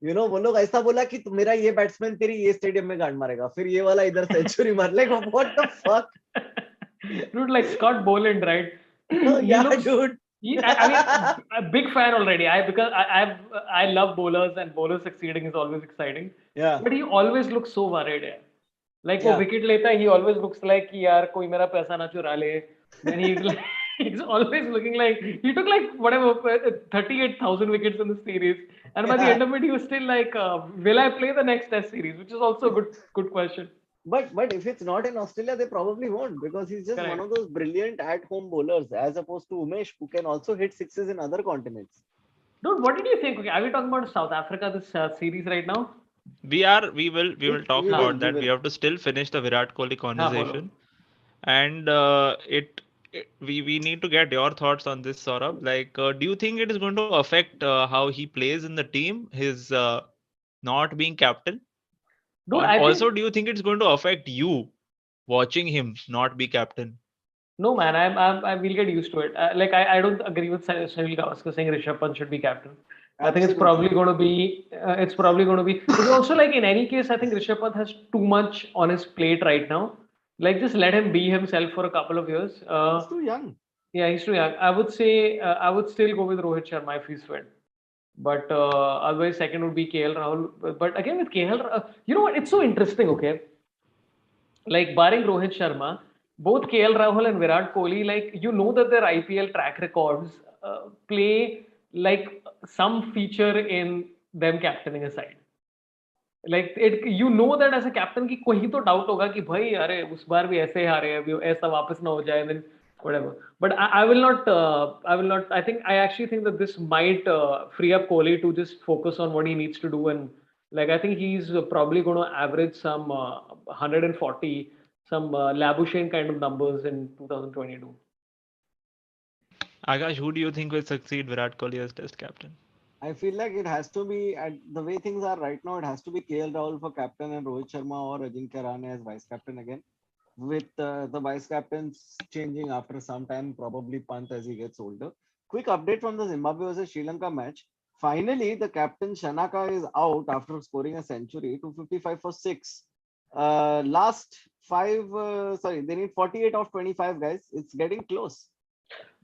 You know, वो लोग ऐसा बोला कि मेरा ये बैट्समैन तेरी ये स्टेडियम में गांड मारेगा, फिर ये वाला इधर सेंचुरी मार, like what the fuck.
Dude, like Scott Boland, right?
Yeah, dude.
I mean, a big fan already. Because I love bowlers, and bowlers succeeding is always exciting.
Yeah.
But he always looks so worried. Like वो
Yeah.
wicket लेता है, he always looks like कि यार कोई मेरा पैसा ना चुरा ले. Then he's like, he's always looking like he took like whatever 38,000 wickets in the series, and by the end of it, he was still like, will I play the next Test series? Which is also a good question.
But if it's not in Australia, they probably won't, because he's just one
Correct.
of those brilliant at-home bowlers, as opposed to Umesh, who can also hit sixes in other continents.
Dude, what did you think? Okay, are we talking about South Africa this series right now?
We will talk
We
about
will,
that. We have to still finish the Virat Kohli conversation, and we need to get your thoughts on this, Saurabh. Like, do you think it is going to affect how he plays in the team, his not being captain?
Dude,
And
I
also,
think
do you think it's going to affect you watching him not be captain?
no, man. I will get used to it. Like I don't agree with Sunil Gavaskar saying Rishabh Pant should be captain. I think it's probably
Absolutely.
going to be. It's probably going to be. Because also, like in any case, I think Rishabh Pant has too much on his plate right now. Like just let him be himself for a couple of years.
He's too young.
Yeah, he's too young. I would say I would still go with Rohit Sharma if he's fit. But otherwise, second would be KL Rahul. But again, with KL, you know what? It's so interesting. Okay, like barring Rohit Sharma, both KL Rahul and Virat Kohli, like you know that their IPL track records play like some feature in them captaining a side. Like it, you know that as a captain की कोई तो doubt होगा कि भाई अरे उस बार भी ऐसे हारे हैं, अभी ऐसा वापस ना हो जाए, then whatever. But I will not. I will not. I think I actually think that this might free up Kohli to just focus on what he needs to do, and like I think he's probably going to average some 140, some Labuschagne kind of numbers in 2022.
Akash, who do you think will succeed Virat Kohli as Test captain?
I feel like it has to be, at the way things are right now, it has to be KL Rahul for captain and Rohit Sharma or Ajinkya Rahane as vice captain again. With the vice captains changing after some time, probably Pant as he gets older. Quick update from the Zimbabwe versus Sri Lanka match. Finally, the captain Shanaka is out after scoring a century, 255 for 6. Last five, they need 48 of 25, guys. It's getting close.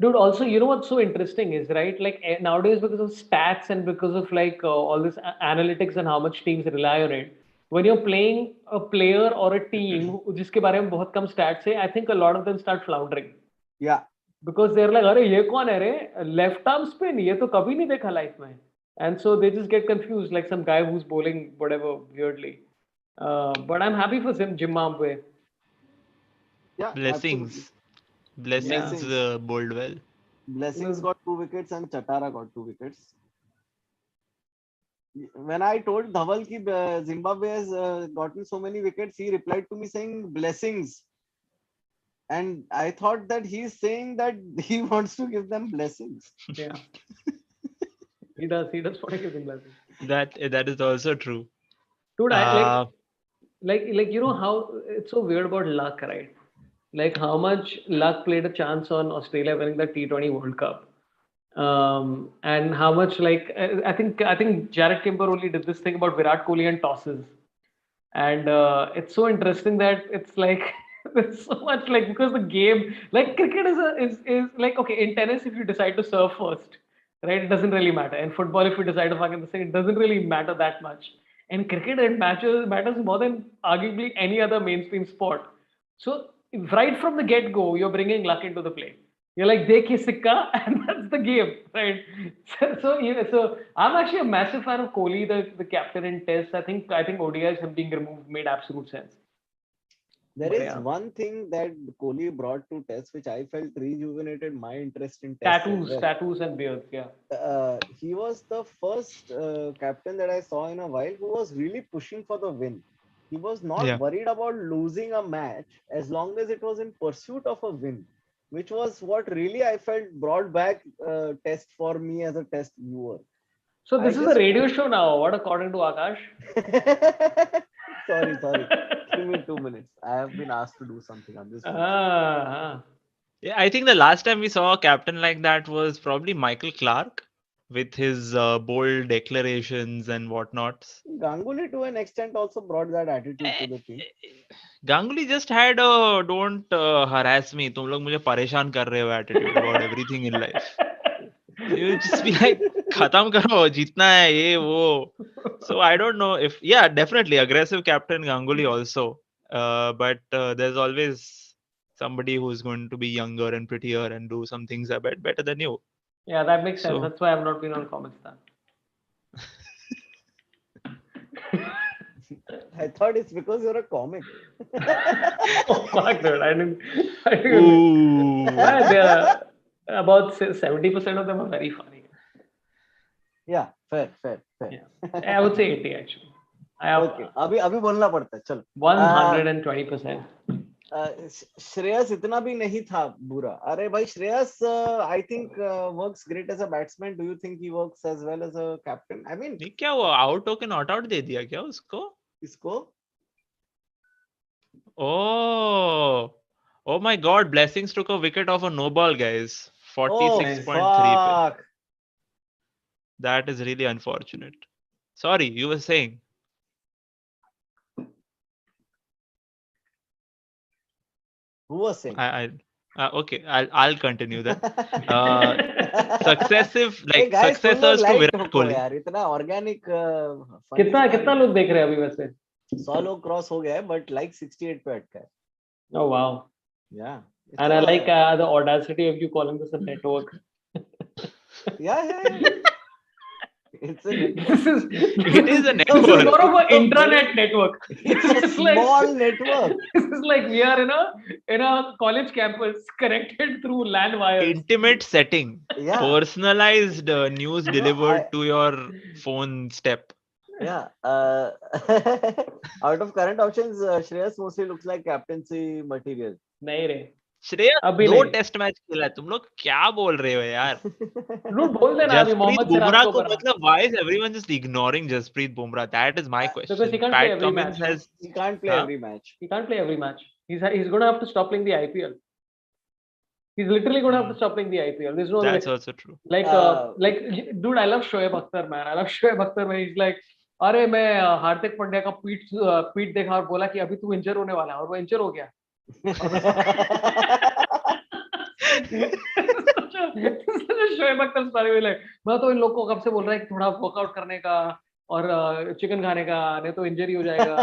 Dude, also, you know what's so interesting is, right? Like nowadays, because of stats and because of like all this analytics and how much teams rely on it, when you're playing a player or a team जिसके बारे में बहुत कम stats है, I think a lot of them start floundering.
Yeah.
Because they're like, अरे ये कौन है रे? Left arm spin, ये तो कभी नहीं देखा life में. And so they just get confused, like some guy who's bowling whatever weirdly. But I'm happy for Zimbabwe.
Yeah.
Blessings.
Absolutely.
Blessings bowled well.
Blessings got 2 wickets and Chatara got 2 wickets. When I told Dhaval ki Zimbabwe has gotten so many wickets, he replied to me saying blessings. And I thought that he's saying that he wants to give them blessings.
Yeah. He does want to give them blessings.
That is also true.
Dude, I like you know how it's so weird about luck, right? Like how much luck played a chance on Australia winning the T20 World Cup, and how much like I think Jared Kimber only did this thing about Virat Kohli and tosses, and it's so interesting that it's like there's so much like because the game like cricket is like okay in tennis if you decide to serve first, right, it doesn't really matter. In football if you decide to fucking the second, it doesn't really matter that much. In cricket it matters more than arguably any other mainstream sport. So right from the get-go, you're bringing luck into the play. You're like, dekhe sikka, and that's the game, right? So I'm actually a massive fan of Kohli, the captain in Test. I think ODIs have being removed made absolute sense.
There is one thing that Kohli brought to Test, which I felt rejuvenated my interest in Test.
Tattoos and beards, yeah.
He was the first captain that I saw in a while who was really pushing for the win. He was not worried about losing a match as long as it was in pursuit of a win, which was what really I felt brought back Test for me as a Test viewer.
So this is a radio show now. What according to Akash?
Sorry. Give me 2 minutes. I have been asked to do something on this.
Yeah, I think the last time we saw a captain like that was probably Michael Clark with his bold declarations and whatnot.
Ganguly to an extent also brought that attitude to the team.
Ganguly just had a don't harass me, तुम लोग मुझे परेशान कर रहे हो attitude about everything in life. You just be like, खत्म करो, जीतना है ये वो. So I don't know if definitely aggressive captain Ganguly also. but there's always somebody who's going to be younger and prettier and do some things a bit better than you.
Yeah, that makes sense.
So-
That's why I've not been on Comicstan.
I thought it's because you're a comic.
Oh fuck, dude! I didn't.
Ooh.
Yeah, they're about 70% of them are very funny.
Yeah, fair.
Yeah. I would say 80 actually. I have
Okay, अभी बोलना पड़ता है, चलो.
120%.
श्रेयस इतना भी नहीं था बुरा. अरे भाई, Shreyas I think works great as a batsman. Do you think he works as well as a captain? I mean,
ये क्या हुआ, आउट होके नॉट आउट दे दिया क्या उसको?
इसको
Oh my God! Blessings took a wicket off a no ball, guys. 46.3 पे.
fuck.
That is really unfortunate. Sorry, you were saying.
Who was saying?
Okay, I'll continue then. Successive
Hey guys, तुम लोग
successors to
like
Virat
ठोको
Kohli.
यार, इतना organic
कितना लोग देख रहे हैं अभी वैसे?
100 लोग क्रॉस हो गया है, but like 68 पे अटका है.
Oh wow.
Yeah.
And I like the audacity of you calling this a network.
Yeah. It's a network.
It is a
This is
network.
more of an intranet network.
It's a
It's like-
small network.
This is like we are in a college campus connected through LAN wires.
Intimate setting.
Yeah.
Personalized news
No,
delivered
I-
to your phone step.
Yeah. Out of current options, Shreyas mostly looks like captaincy material.
नहीं रे.
श्रेयस
अभी
2
नहीं.
Test match खेला है, तुम लोग क्या बोल रहे हो यार?
Dude, बोल देना अभी
जसप्रीत
मोहम्मद
बुमराह
सिराज को
को
बना.
मतलब why is everyone just ignoring Jasprit Bumrah? That is my
Because he
question.
can't play
Pat
every
Cummins
match, no?
has
He can't play
Huh?
every match.
He can't play every match. He's going to have to stop playing the IPL. He's literally going to have to stop playing the IPL. There's no
that's
way.
also true.
Like dude, I love Shoaib Akhtar, man. I love Shoaib Akhtar when he's like, अरे मैं हार्दिक पांड्या का tweet देखा और बोला कि अभी तू इंजर होने वाला है और वो इंजर हो गया. शोएब अख्तर स्टोरी में like, मैं तो इन लोगों को कब से बोल रहा है कि थोड़ा वर्कआउट करने का और चिकन खाने का, नहीं तो इंजरी हो जाएगा.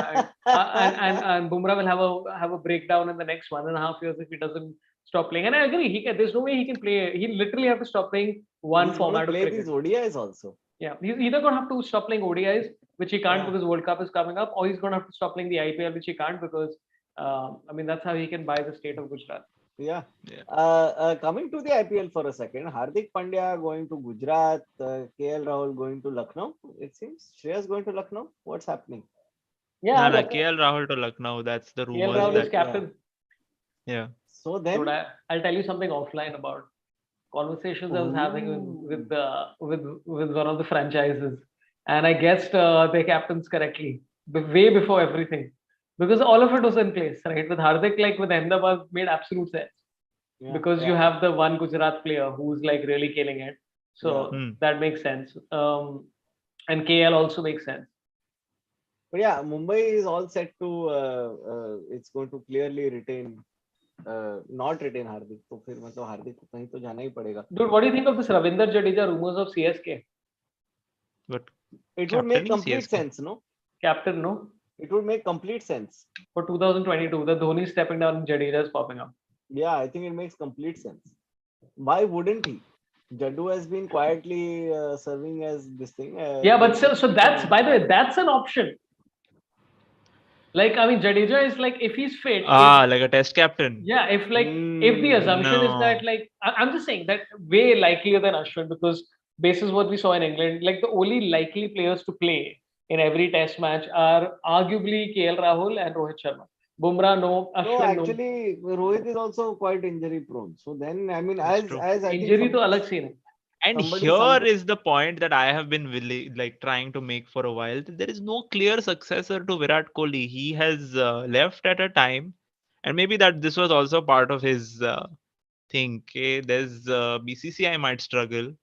And Bumrah will have a breakdown in the next 1.5 years if he doesn't stop playing. And I agree, there's no way he can play. He literally have to stop playing one
He's
format
gonna
of
play
cricket.
these ODIs also.
Yeah, he's either going to have to stop playing ODIs, which he can't
Yeah.
because World Cup is coming up, or he's going to have to stop playing the IPL, which he can't because, I mean, that's how he can buy the state of Gujarat.
Yeah.
Yeah.
Coming to the IPL for a second, Hardik Pandya going to Gujarat, KL Rahul going to Lucknow. It seems Shreyas going to Lucknow. What's happening?
Yeah,
No,
like,
KL Rahul to Lucknow. That's the
KL
rumors.
Rahul is
That,
captain.
yeah.
So then,
Dude, I'll tell you something offline about conversations I was having with one of the franchises, and I guessed their captains correctly way before everything, because all of it was in place, right? With Hardik, like with Ahmedabad, made absolute sense
yeah,
because you have the one Gujarat player who's like really killing it, so
Yeah.
that makes sense. And KL also makes sense.
But yeah, Mumbai is all set to. It's going to clearly retain. Not retain Hardik. तो फिर मतलब हार्दिक को कहीं तो जाना ही पड़ेगा.
Dude, what do you think of this Ravindra Jadeja rumors of CSK?
But
It would make
Captain
complete
CSK.
sense, no?
Captain, no?
It would make complete sense.
For 2022, the Dhoni stepping down and Jadeja is popping up.
Yeah, I think it makes complete sense. Why wouldn't he? Jaddu has been quietly serving as this thing.
Yeah, but still, so that's, by the way, that's an option. Like, I mean, Jadeja is like, if he's fit.
like a test captain.
Yeah, if the assumption is that,
No.
like, I'm just saying that way likelier than Ashwin, because basis what we saw in England, like the only likely players to play in every test match are arguably KL Rahul and Rohit Sharma. Bumrah, no. Ashwin,
No,
no.
actually, Rohit is also quite injury prone. So then, I mean,
That's
as
true.
I think
Injury to alag scene hai.
And
Somebody
here is the point that I have been really like trying to make for a while. That there is no clear successor to Virat Kohli. He has left at a time, and maybe that this was also part of his thing. Okay, there's BCCI might struggle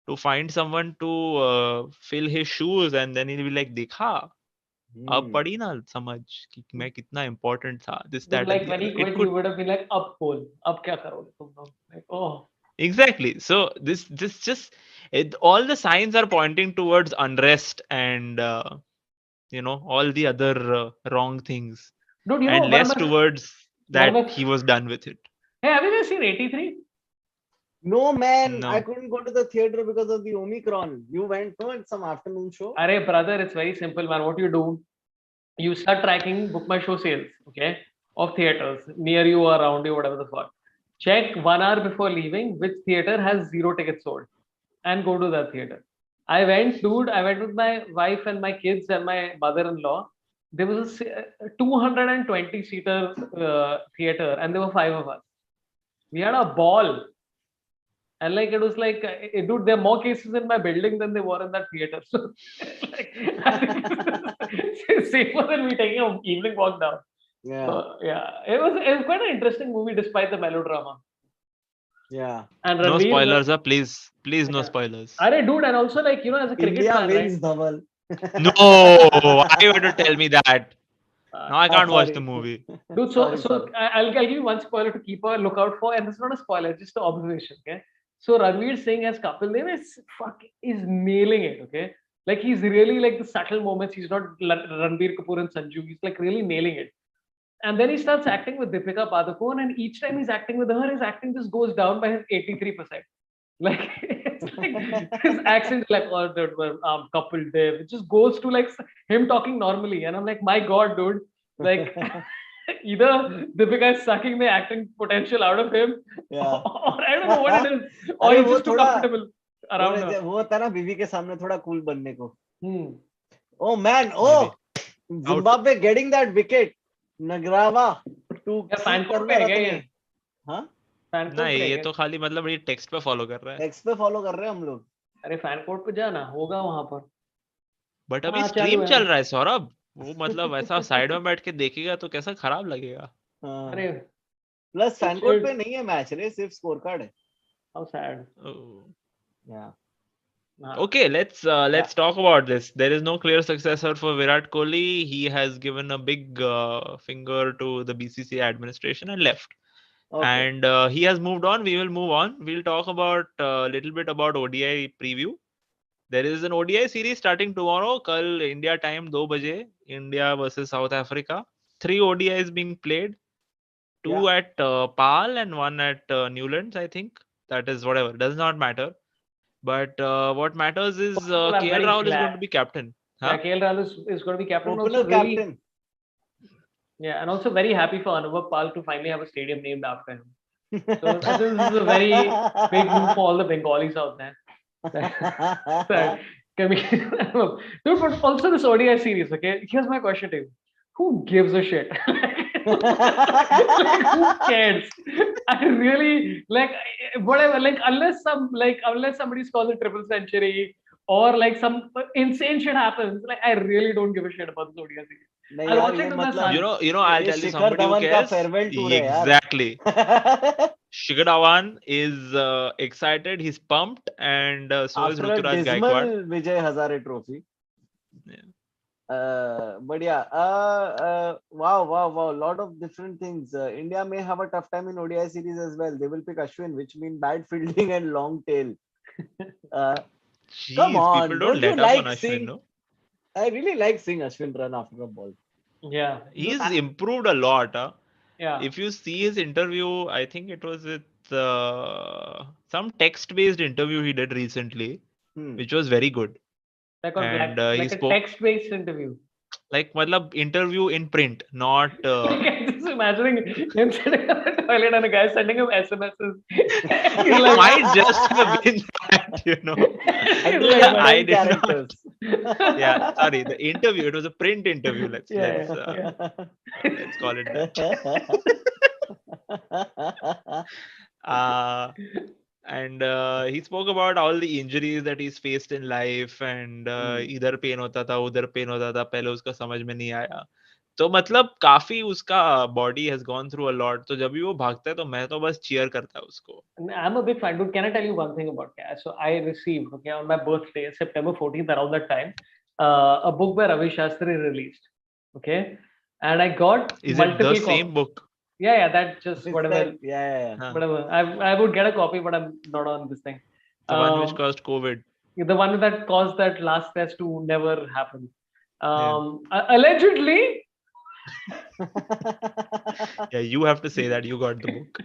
to find someone to fill his shoes, and then he'll be like, "Dekha, अब पड़ी ना समझ कि मैं कितना important था." This,
Dude,
that,
like
and the
when he
other.
quit,
It
you
could
would have been like, up Cole, ab kya karoge tum log? Like, oh.
exactly. So this just all the signs are pointing towards unrest and all the other wrong things.
Dude, you know,
and
one
less
of my,
towards
one of
that
my,
he was done with it.
hey, have you guys seen 83?
No, man, I
No.
couldn't go to the theater because of the Omicron. You went, no, it's some afternoon show.
Arey, brother, it's very simple, man. What you do, you start tracking book my show sales, okay, of theaters near you or around you, whatever the fuck. Check 1 hour before leaving which theater has 0 tickets sold and go to that theater. I went, dude, I went with my wife and my kids and my mother-in-law. There was a 220 seater theater and there were 5 of us. We had a ball. And like it was like, dude, there are more cases in my building than there were in that theater. So like, I think it's safer than me taking an evening walk down.
Yeah,
So, yeah, it was quite an interesting movie despite the melodrama.
yeah.
And
No
Ranveer,
spoilers, please. Please, no
yeah.
spoilers.
Arey, dude, and also like as a cricket
India
fan,
wins,
right?
Dhaval.
No, why you had to tell me that? Now I can't watch the
Sorry.
movie.
Dude, so
Sorry,
so
sorry.
I'll give you one spoiler to keep a lookout for, and this is not a spoiler, it's just an observation. Okay, so Ranveer Singh as Kapil Dev is nailing it. Okay, like he's really like the subtle moments. He's not Ranbir Kapoor and Sanju. He's like really nailing it. And then he starts acting with Deepika Padukone, and each time he's acting with her, his acting just goes down by his 83%. Like it's like his accent is like oh dude, couple Dev. It just goes to like him talking normally, and I'm like, my god, dude, like either Deepika is sucking the acting potential out of him,
Yeah.
or I don't know what it is, or
अरे
he's
वो
just too
थोड़ा
comfortable around her.
वो होता है ना बीवी के सामने थोड़ा कूल बनने को.
Hmm.
Oh man, oh Zimbabwe getting that wicket. Nagrava to
Yeah, fan
keep
court
करना
पे है
था
क्या
तुम्हें.
ये?
हाँ?
Fan court
नहीं
पे है
ये
क्या?
तो खाली मतलब ये टेक्स्ट पे फॉलो कर रहा है.
Text पे follow कर रहे हैं हम लोग.
अरे फैन कोर्ट पे जाना होगा वहां पर.
बट अभी
हाँ,
स्ट्रीम
चालू है.
चल रहा है सौरभ. वो मतलब ऐसा साइड में बैठ के देखेगा तो कैसा खराब लगेगा.
हाँ.
अरे
प्लस फैन कोर्ट पे नहीं है मैच रे, सिर्फ स्कोर कार्ड है.
how sad.
Oh.
Yeah.
Okay, let's talk about this. There is no clear successor for Virat Kohli. He has given a big finger to the BCCI administration and left.
Okay.
And he has moved on. We will move on. We'll talk about a little bit about ODI preview. There is an ODI series starting tomorrow. Kal India time 2 baje. India versus South Africa. 3 ODIs being played. 2 at PAL and 1 at Newlands. I think that is whatever. Does not matter. But what matters is
Well, I'm
KL
very
Rahul is
glad.
going to be captain.
Yeah,
Huh?
KL Rahul is going to be captain.
Opener
Also really,
captain.
yeah, and also very happy for Anubhav Pal to finally have a stadium named after him. So I think this is a very big move for all the Bengalis out there. That can be, dude, but also this ODI series. Okay, here's my question to you: who gives a shit? Like, who cares? I really like whatever. Like unless somebody scores a triple century or like some insane shit happens, like I really don't give a shit about this ODI series.
नहीं
I'll
यार,
watch it
ये
with my
मतलब
son.
You know, I'll
ये
tell you
Shikhar
somebody who
Dhawan का
cares.
farewell tour है यार.
Exactly. Shikhar Dhawan is excited. He's pumped, and so is
After a
Ruturaj
dismal
Gaikwad.
Vijay Hazare Trophy.
Yeah.
But yeah, wow. Lot of different things. India may have a tough time in ODI series as well. They will pick Ashwin, which means bad fielding and long tail.
Jeez,
Come on,
people don't
don't you
let up on
like
Ashwin,
seeing?
no?
I really like seeing Ashwin run after a ball.
Yeah,
He's improved a lot. Huh?
yeah.
If you see his interview, I think it was with some text-based interview he did recently, which was very good.
Like on
And
like
he
a
spoke
text-based interview.
like matlab interview in print, not
Like, I'm just imagining him sitting on the toilet and a guy sending him SMSs. He's like,
might just have been that, you know.
And
like,
like
I
10
did not.
characters.
Yeah, sorry, the interview. It was a print interview. Let's call it that. And he spoke about all the injuries that he's faced in life, and इधर pen होता था, उधर pen होता था, पहले उसका समझ में नहीं आया. तो मतलब काफी उसका body has gone through a lot. तो जब भी वो भागता है तो मैं तो बस cheer करता उसको.
I'm a big fan, dude. Can I tell you one thing about Cash? So I received, on my birthday, September 14th, around that time, a book by Ravi Shastri released. Okay, and I got
Is it
multiple
the same book?
Yeah, that just
It's
whatever.
that- yeah.
Whatever. I would get a copy, but I'm not on this thing.
The one which caused COVID.
The one that caused that last test to never happen. Allegedly,
Yeah, you have to say that you got the book.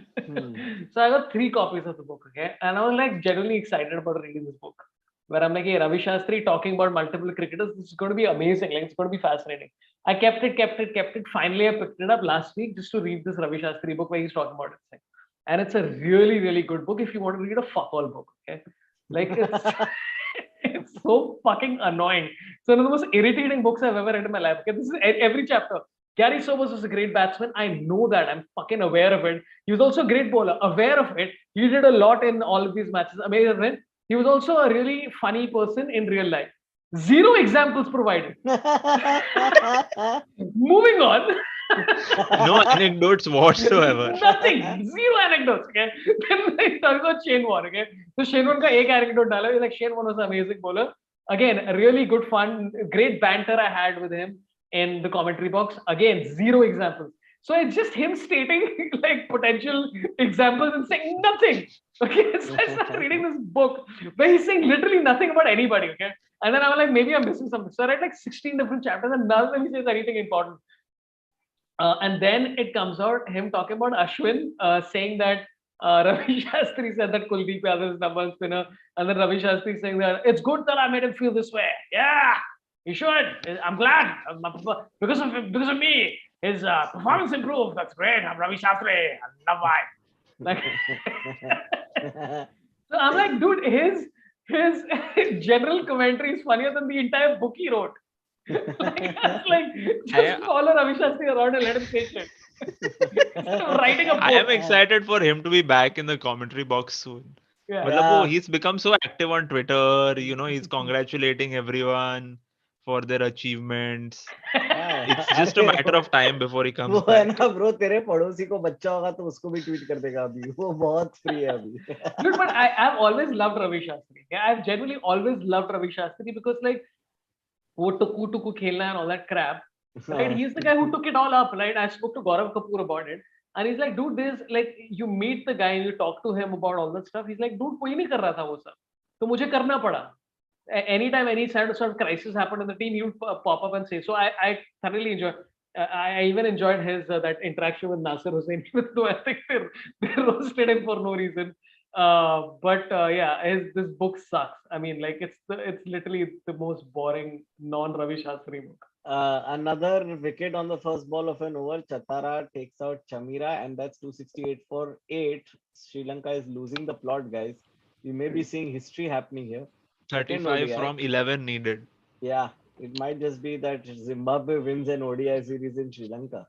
So I got 3 copies of the book, okay? And I was like genuinely excited about reading this book. Where I'm like, hey, Ravi Shastri talking about multiple cricketers, this is going to be amazing. Like, it's going to be fascinating. I kept it. Finally, I picked it up last week just to read this Ravi Shastri book where he's talking about it. And it's a really, really good book if you want to read a fuck all book, okay? Like, it's so fucking annoying. It's one of the most irritating books I've ever read in my life. Okay, this is every chapter. Gary Sobers was a great batsman. I know that. I'm fucking aware of it. He was also a great bowler, aware of it. He did a lot in all of these matches. Amazing. He was also a really funny person in real life. Zero examples provided. Moving on.
No anecdotes whatsoever.
Nothing. Zero anecdotes. Okay. Then they talk about Shane Warne. Okay. So Shane Warne ka ek anecdote dala. He's like, Shane Warne was an amazing bowler. Again, really good fun, great banter I had with him in the commentary box. Again, zero examples. So it's just him stating like potential examples and saying nothing. Okay, so I started reading this book where he's saying literally nothing about anybody. Okay, and then I was like, maybe I'm missing something. So I read like 16 different chapters and none of them he says anything important. And then it comes out him talking about Ashwin saying that Ravi Shastri said that Kuldeep Yadav is number one spinner, and then Ravi Shastri saying that it's good that I made him feel this way. Yeah, he should. I'm glad because of me. His performance improved. That's great. I'm Ravi Shastri. I love why. Like, so I'm like, dude, his general commentary is funnier than the entire book he wrote. Just follow Ravi Shastri around and let him say shit. Writing a book.
I am excited for him to be back in the commentary box soon.
Yeah.
He's become so active on Twitter. He's congratulating everyone for their achievements. It's just a matter of time before he comes
वो है
back.
ना bro, तेरे पड़ोसी को बच्चा होगा तो उसको भी ट्वीट कर देगा अभी. वो बहुत फ्री है अभी.
Dude, but I've always loved Ravi Shastri. Yeah, I've genuinely always loved Ravi Shastri because like वो टुकू खेलना and all that crap. Right? He's the guy who took it all up. Right? I spoke to Gaurav Kapoor about it. And he's like, dude, this like you meet the guy and you talk to him about all that stuff. He's like, dude, कोई नहीं कर रहा था वो सब. तो मुझे करना पड़ा. Anytime any sort of crisis happened in the team, he would pop up and say. So I thoroughly enjoyed. I even enjoyed his that interaction with Nasir Hussain, even though I think they roasted him for no reason. But yeah, this book sucks. I mean, like it's literally the most boring non-Ravi Shastri book.
Another wicket on the first ball of an over. Chatara takes out Chamira, and that's 268 for 8. Sri Lanka is losing the plot, guys. We may be seeing history happening here.
35 from 11 needed.
Yeah, it might just be that Zimbabwe wins an ODI series in Sri Lanka.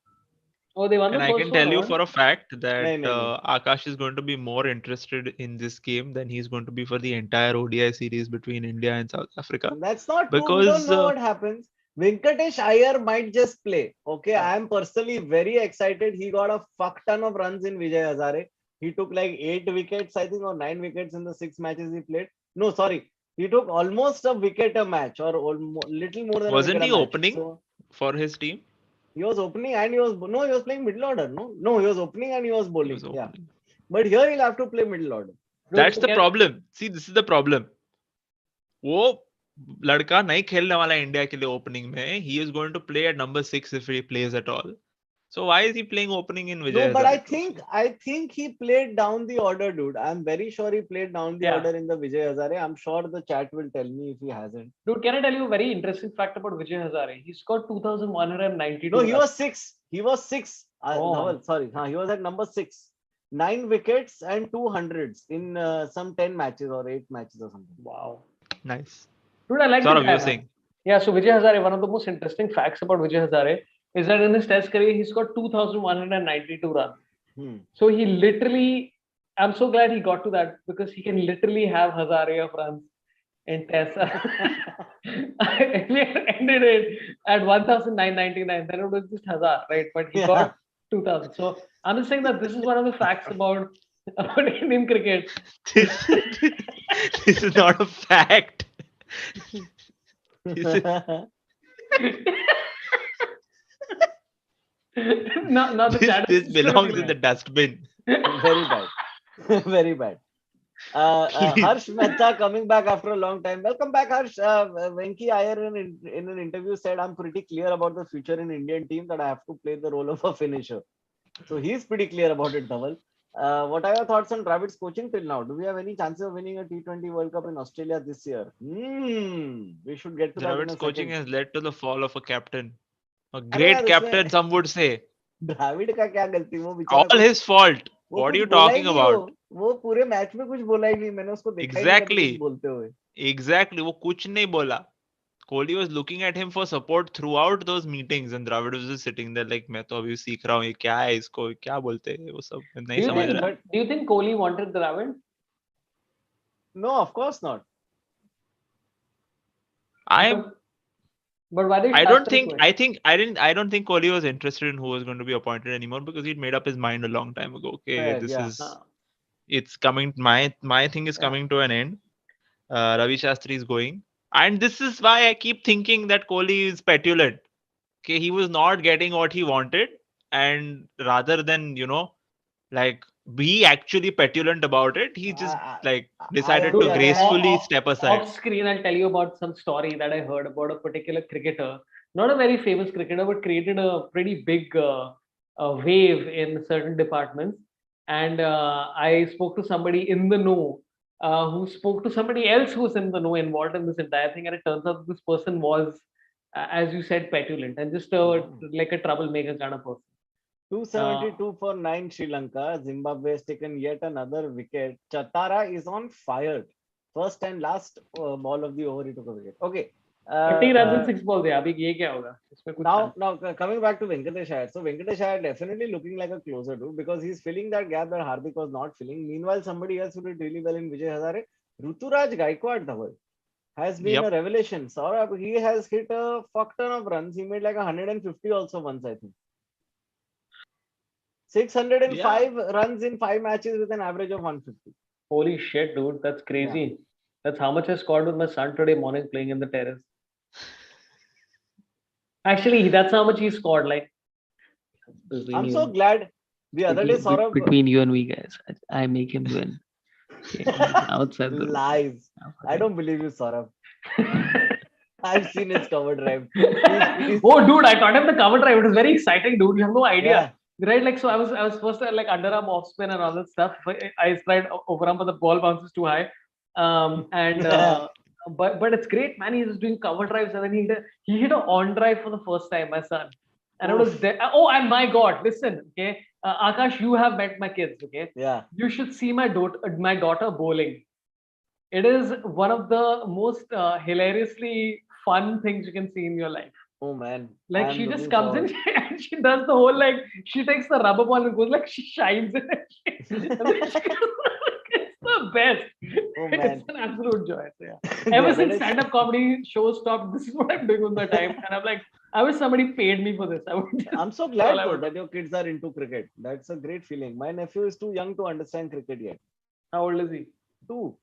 Oh, they won the
And
first
I can tell you
one.
for a fact that
No.
Akash is going to be more interested in this game than he's going to be for the entire ODI series between India and South Africa.
That's not true. We don't know what happens. Venkatesh Iyer might just play. Okay, I am personally very excited. He got a fuck ton of runs in Vijay Hazare. He took like 8 wickets, I think, or 9 wickets in the 6 matches he played. No, sorry. He took almost a wicket a match, or little more than
Wasn't
a wicket
he
a match.
opening for his team?
He was opening and he was playing middle order. No, he was opening and he was bowling.
He was
yeah, but here he'll have to play middle order.
That's the problem. See, this is the problem. वो लड़का नहीं खेलने वाला India के लिए opening में. He is going to play at number 6 if he plays at all. So why is he playing opening in Vijay?
No, but I think he played down the order, dude. I'm very sure he played down the order in the Vijay Hazare. I'm sure the chat will tell me if he hasn't.
Dude, can I tell you a very interesting fact about Vijay Hazare? He scored 2,192.
No, he was 6. He was 6. Dhaval, sorry. He was at number 6. 9 wickets and 200s in some 10 matches or 8 matches or something.
Wow.
Nice.
Dude, I like
that. You're saying.
Yeah, so Vijay Hazare, one of the most interesting facts about Vijay Hazare is that in his test career, he scored 2,192 runs. So he literally, I'm so glad he got to that because he can literally have Hazare of runs in tests. If we had ended it at 1,999, then it was just Hazar, right? But he got 2,000. So I'm just saying that this is one of the facts about Indian cricket.
This is not a fact.
Not the chat.
This belongs in the dustbin.
Very bad. Very bad. Harsh Mehta coming back after a long time. Welcome back, Harsh. Venki Iyer in an interview said, I'm pretty clear about the future in Indian team that I have to play the role of a finisher. So he's pretty clear about it, Dhaval. What are your thoughts on Dravid's coaching till now? Do we have any chances of winning a T20 World Cup in Australia this year? We should get to that in
Dravid's
a
coaching
second.
has led to the fall of a captain. A
अरे यार
great captain,
उसमें
some would say.
Dravid का क्या गलती, वो बेचारा
All
कुछ
his fault.
वो
What are
कुछ
you
बोला ही
talking
नहीं,
about?
वो पूरे मैच में कुछ बोला ही नहीं, मैंने उसको देखा ही नहीं कभी कुछ
Exactly.
बोलते हुए.
Exactly. वो कुछ नहीं बोला. Kohli was looking at him for support throughout those meetings and Dravid was just sitting there like मैं तो अभी सीख रहा हूँ, ये क्या है, इसको क्या बोलते हैं, वो सब नहीं समझ रहा.
Do you think Kohli wanted Dravid?
No, of course not.
But why did
I don't
Shastri
think
quit?
I don't think Kohli was interested in who was going to be appointed anymore because he'd made up his mind a long time ago. Okay,
Fair,
this
yeah.
is it's coming. My thing is coming to an end. Ravi Shastri is going, and this is why I keep thinking that Kohli is petulant. Okay, he was not getting what he wanted, and rather than like be actually petulant about it, he just like decided to gracefully step aside.
Off screen, I'll tell you about some story that I heard about a particular cricketer, not a very famous cricketer, but created a pretty big wave in certain departments. And I spoke to somebody in the know who spoke to somebody else who's in the know involved in this entire thing. And it turns out this person was, as you said, petulant and just like a troublemaker kind of person.
272 for 9 Sri Lanka. Zimbabwe has taken yet another wicket. Chatara is on fire. First and last ball of the over, he took a wicket. Okay.
30 runs in 6 balls. Abhi ye kya hoga?
Now coming back to Venkatesh Iyer. So Venkatesh Iyer definitely looking like a closer dude because he's filling that gap that Hardik was not filling. Meanwhile, somebody else who did really well in Vijay Hazare, Ruturaj Gaikwad, Dhaval, has been a revelation. Saurabh, he has hit a fuck ton of runs. He made like 150 also once, I think. 605 runs in 5 matches with an average of 150.
Holy shit, dude. That's crazy. Yeah. That's how much I scored with my son today morning playing in the terrace. Actually, that's how much he scored. Like,
I'm so glad. The other day, Saurabh,
between you and me, guys, I make him win. Outside the
lies. I don't believe you, Saurabh. I've seen his cover drive.
Oh, dude, I taught him the cover drive. It was very exciting, dude. You have no idea. Yeah. Right? Like, so I was first like underarm off spin and all that stuff. I tried overarm, but the ball bounces too high. But it's great, man. He's doing cover drives and then he hit an on drive for the first time, my son. And it was there. Oh, and my God, listen, okay. Akash, you have met my kids, okay?
Yeah.
You should see my daughter bowling. It is one of the most hilariously fun things you can see in your life.
Oh man.
Like she just comes in and she does the whole like she takes the rubber ball and goes like she shines in it. It's the best.
Oh man.
It's an absolute joy. So, yeah. Ever since stand-up comedy shows stopped, this is what I'm doing with my time. And I'm like, I wish somebody paid me for this.
I'm so glad though, that your kids are into cricket. That's a great feeling. My nephew is too young to understand cricket yet.
How old is he?
2.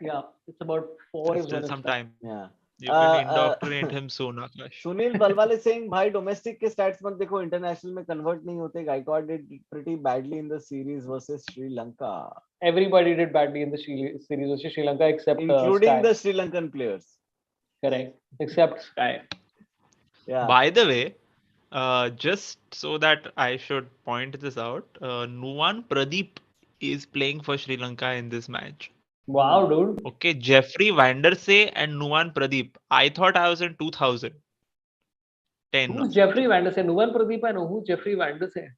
Yeah, it's about 4.
Still some time.
Yeah.
You can indoctrinate him soon, Akash.
Sunil Balwal is saying, "Bhai, domestic के stats मत देखो, international में convert नहीं होते. Gaikwad did pretty badly in the series versus Sri Lanka.
Everybody did badly in the series versus Sri Lanka except
including the Sri Lankan players.
Correct, except Sky.
Yeah.
By the way, just so that I should point this out, Nuwan Pradeep is playing for Sri Lanka in this match.
Wow, dude.
Okay, Jeffrey Vandersay and Nuwan Pradeep. I thought I was in 2010.
Who's Jeffrey Vandersay? Nuwan Pradeep, I know. Who's Jeffrey Vandersay?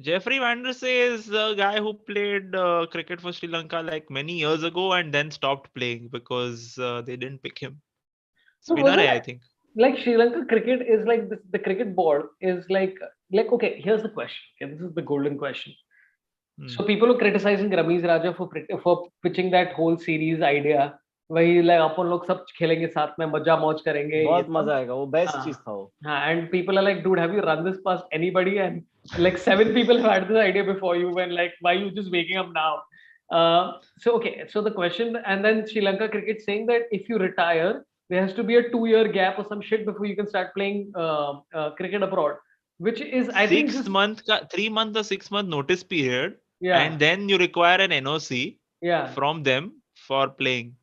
Jeffrey Vandersay is the guy who played cricket for Sri Lanka like many years ago and then stopped playing because they didn't pick him. Spinner, I think.
Like Sri Lanka cricket is like this, the cricket board is like okay, here's the question. Okay, this is the golden question. So people are criticizing Ramiz Raja for pitching that whole series idea. वही like अपन लोग सब खेलेंगे साथ में मजा मौज करेंगे.
बहुत मजा आएगा. वो best चीज था वो.
And people are like, dude, have you run this past anybody? And like 7 people have had this idea before you. When like, why are you just waking up now? So okay, so the question, and then Sri Lanka cricket saying that if you retire, there has to be a 2-year gap or some shit before you can start playing cricket abroad. Which is, I think,
3 month or 6 month notice period. and then you require an NOC from them for playing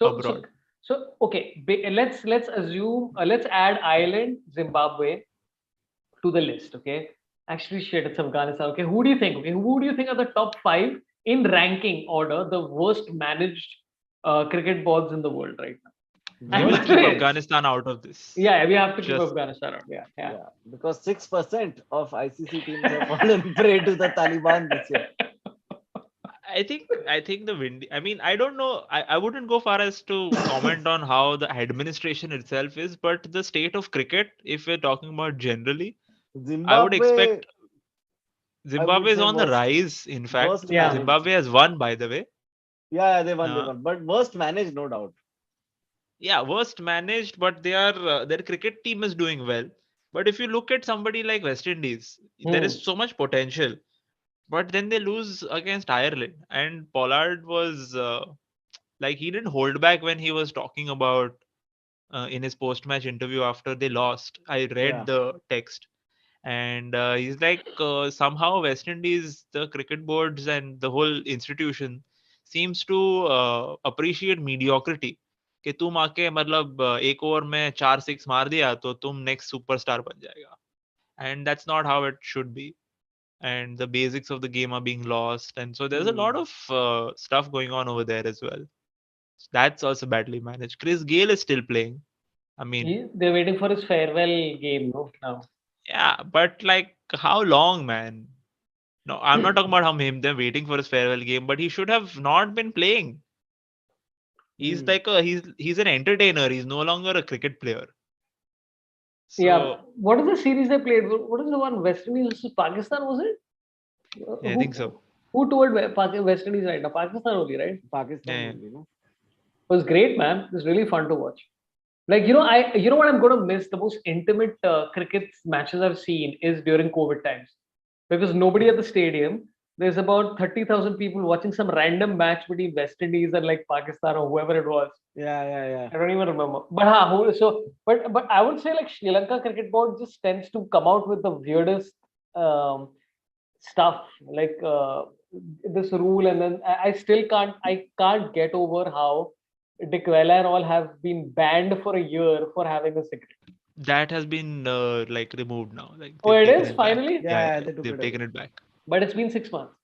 abroad.
So okay, let's assume let's add Ireland, Zimbabwe to the list. Okay, actually, shit, it's Afghanistan. Okay, who do you think? Okay, who do you think are the top 5 in ranking order, the worst managed cricket boards in the world right now?
We will keep Afghanistan out of this.
Yeah, we have to keep Afghanistan out. Yeah.
Because 6% of ICC teams have fallen prey to the Taliban this year.
I think the windy. I mean, I don't know. I wouldn't go far as to comment on how the administration itself is, but the state of cricket, if we're talking about generally, I would expect Zimbabwe is on the rise. In fact, Zimbabwe has won, by the way.
Yeah, they won. But worst managed, no doubt.
Yeah, worst managed, but their cricket team is doing well. But if you look at somebody like West Indies, there is so much potential. But then they lose against Ireland. And Pollard was he didn't hold back when he was talking about in his post-match interview after they lost. I read the text. And he's like, somehow West Indies, the cricket boards and the whole institution seems to appreciate mediocrity. कि तुम आके मतलब एक over में 4 6 मार दिया तो तुम नेक्स्ट सुपरस्टार बन जाएगा. And that's not how it should be. And the basics of the game are being lost, and so there's a lot of stuff going on over there as well. That's also badly managed. Chris Gayle is still playing. I mean,
they're waiting for his farewell game now.
Yeah, but like how long, man? No, I'm not talking about him. They're waiting for his farewell game, but he should have not been playing. He's like he's an entertainer. He's no longer a cricket player.
So, what is the series they played? What is the one? West Indies versus Pakistan, was it?
Yeah, I think so.
Who toured West Indies right now? Pakistan only, right?
Pakistan only, no?
It was great, man. It was really fun to watch. Like, you know what I'm going to miss? The most intimate cricket matches I've seen is during COVID times. Because nobody at the stadium. There's about 30,000 people watching some random match between West Indies and like Pakistan or whoever it was.
Yeah.
I don't even remember. But I would say like Sri Lanka cricket board just tends to come out with the weirdest stuff, like this rule, and then I can't get over how Dick Vela and all have been banned for a year for having a cigarette.
That has been removed now.
It is finally.
Yeah,
they've taken it back.
But it's been 6 months.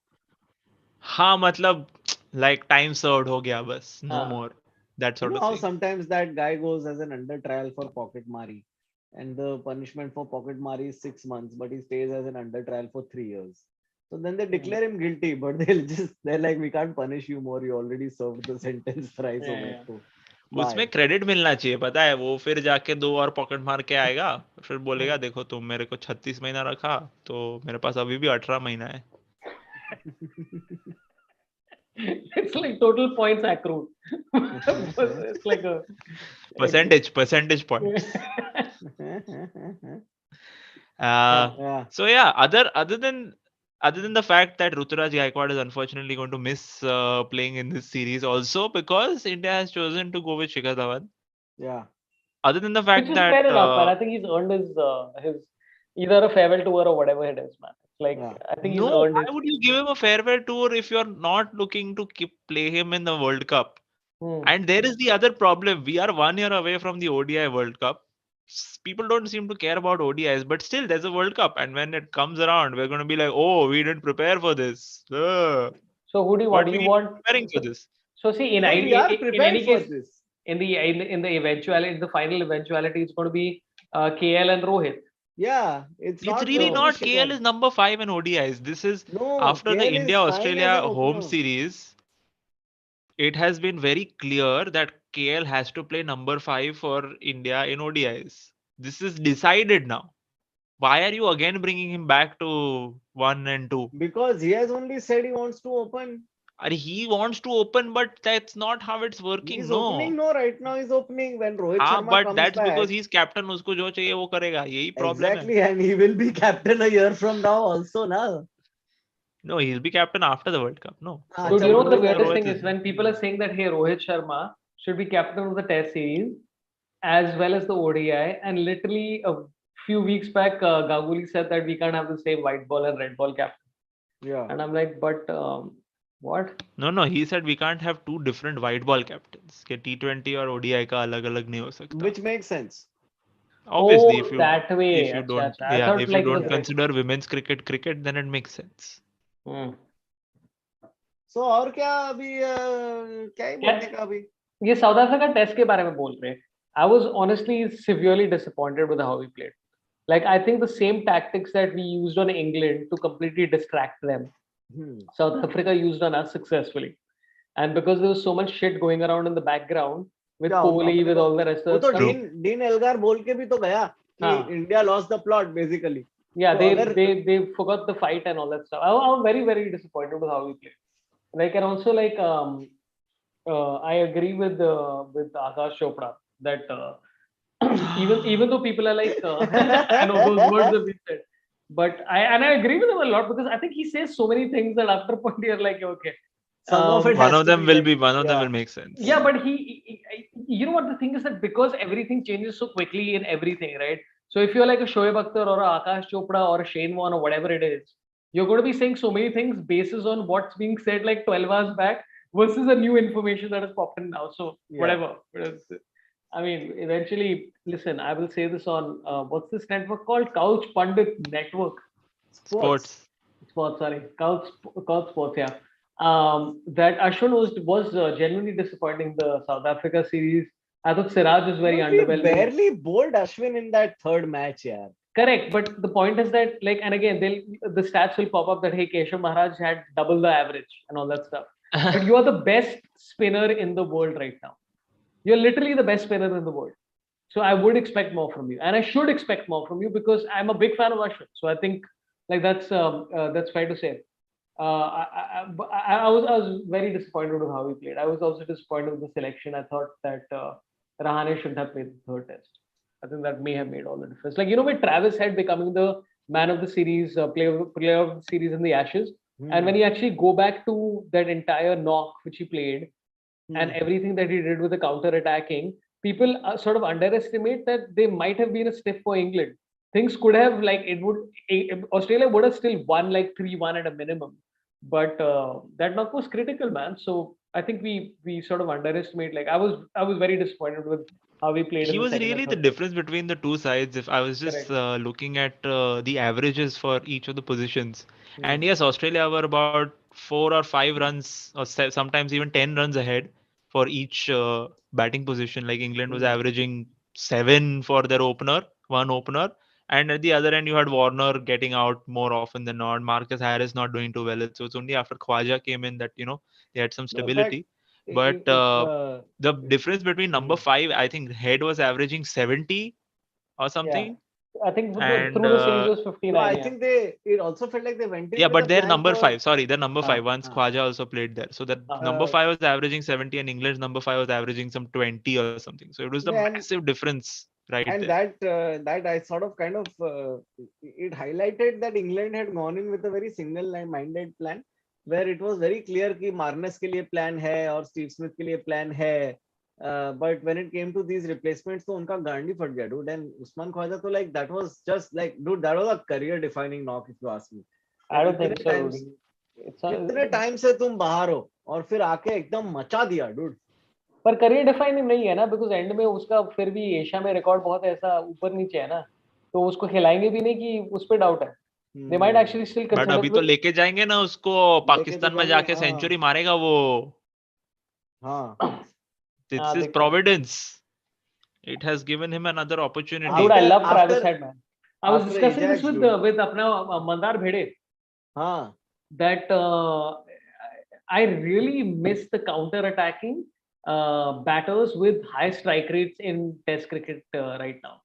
हाँ मतलब like time served हो गया बस, no more. That sort of thing.
Sometimes that guy goes as an under trial for pocket mari, and the punishment for pocket mari is 6 months, but he stays as an under trial for 3 years. So then they declare him guilty, but they're like, we can't punish you more. You already served the sentence thrice.
उसमें credit मिलना चाहिए, पता है, वो फिर जाके 2 और pocket मार के आएगा, फिर बोलेगा देखो तुम मेरे को 36 महीना रखा तो मेरे पास अभी भी 18 महीना है.
It's like total points accrued. It's like a
percentage points. So yeah, other than the fact that Ruturaj Gaikwad is unfortunately going to miss playing in this series also because India has chosen to go with Shikhar Dhawan.
Yeah.
Other than the fact that
fair enough, and I think he's earned his either a farewell tour or whatever it is, man. Like I think he's earned.
Why would you give him a farewell tour if you're not looking to play him in the World Cup? And there is the other problem. We are 1 year away from the ODI World Cup. People don't seem to care about ODIs, but still there's a World Cup, and when it comes around, we're going to be like, oh, we didn't prepare for this.
So who do you want? Do you want
preparing for this?
So see, in any case, in the eventuality, the final eventuality, it's going to be KL and Rohit.
Yeah, it's
really not. KL is number 5 in ODIs. This is after the India-Australia home series. It has been very clear that KL has to play number 5 for India in ODIs. This is decided now. Why are you again bringing him back to 1 and 2?
Because he has only said he wants to open.
He wants to open, but that's not how it's working.
He's opening, right now he's opening when Rohit Sharma
but
comes
that's
back.
Because he's captain. Usko jo chahiye wo karega. Yahi problem
exactly, and he will be captain a year from now also, now.
No, he'll be captain after the World Cup. No.
So you know what the weirdest thing is when people are saying that hey, Rohit Sharma should be captain of the Test series as well as the ODI, and literally a few weeks back, Ganguly said that we can't have the same white ball and red ball captain.
Yeah.
And I'm like, but what?
No, he said we can't have two different white ball captains. कि T20 और ODI का अलग-अलग नहीं हो सकता.
Which makes sense.
Obviously,
Oh, that way.
if you
Acha,
don't,
acha. I thought
if you
like it
don't
was
consider women's cricket, then it makes sense.
So और क्या अभी क्या ही बोलने का अभी?
ये साउथ अफ्रीका टेस्ट के बारे में बोल रहे हैं. I was honestly severely disappointed with how we played. Like, I think the same tactics that we used on England to completely distract them, South Africa used on us successfully. And because there was so much shit going around in the background with Kohli, with all the rest of the stuff.
Dean Elgar बोल के भी तो गया कि India lost the plot basically.
Yeah, they forgot the fight and all that stuff. I'm very, very disappointed with how we played. Like, and also like I agree with Akash Chopra that even though people are like I know those words have been said, but I agree with him a lot because I think he says so many things that after a point you're like, okay,
one of them will make sense.
Yeah, but he you know what the thing is, that because everything changes so quickly in everything, right? So if you're like a Shoaib Akhtar or a Akash Chopra or a Shane Warne or whatever it is, you're going to be saying so many things basis on what's being said like 12 hours back versus the new information that has popped in now. So whatever. I mean, eventually, listen, I will say this on what's this network called? Couch Pundit Network.
Sports.
Sorry, Couch Sports. Yeah. That Ashwin was genuinely disappointing the South Africa series. I thought Siraj was very underwhelming.
Barely bowled Ashwin in that third match, yeah.
Correct, but the point is that, like, and again, the stats will pop up that hey, Keshav Maharaj had double the average and all that stuff. But you are the best spinner in the world right now. You're literally the best spinner in the world. So I would expect more from you, and I should expect more from you because I'm a big fan of Ashwin. So I think like that's fair to say. I was very disappointed with how he played. I was also disappointed with the selection. I thought that Rahane shouldn't have played the third test. I think that may have made all the difference. Like, you know, with Travis Head becoming the man of the series, player of the series in the Ashes, and when you actually go back to that entire knock which he played and everything that he did with the counter attacking, people sort of underestimate that they might have been a stiff for England. Things could have Australia would have still won like 3-1 at a minimum, but that knock was critical, man. So I think we sort of underestimate. Like, I was very disappointed with how we played.
He was really the difference between the two sides. If I was just looking at the averages for each of the positions, and yes, Australia were about 4 or 5 runs, or sometimes even 10 runs ahead for each batting position. Like England was averaging 7 for their one opener, and at the other end you had Warner getting out more often than not. Marcus Harris not doing too well. So it's only after Khwaja came in that they had some stability. But the difference between number 5, I think Head was averaging 70 or something.
I think
and,
through the series was 59.
No, I think it also felt like they went in.
Yeah, but their number 5. Sorry, their number 5. Once Khwaja also played there, so that number 5 was averaging 70, and England's number 5 was averaging some 20 or something. So it was the massive difference, right?
And
there.
that I sort of kind of it highlighted that England had gone in with a very single-minded plan, where it was very clear कि Marnus के लिए plan है और Steve Smith के लिए plan है. But when it came to these replacements, तो उनका गांड ही फट गया, dude. And Usman Khwaja, तो like that was just like, dude, that was a career-defining knock if you ask me.
I don't think so.
कितने time से तुम बाहर हो और फिर आके एकदम मचा दिया, dude.
पर करियर डिफाइनिंग नहीं है ना, बिकॉज एंड में उसका फिर भी एशिया में रिकॉर्ड बहुत ऐसा ऊपर नीचे है ना, तो उसको खिलाएंगे भी नहीं कि उस पे डाउट है. They might actually still consider.
But अभी तो लेके जाएंगे ना उसको, पाकिस्तान में जाके सेंचुरी मारेगा वो.
हाँ.
This is Providence. It has given him another opportunity.
Dude, I love Travis Head, man. I was discussing this with अपना मंदार भेड़े.
हाँ.
That I really miss the counter attacking batters with high strike rates in Test cricket right now.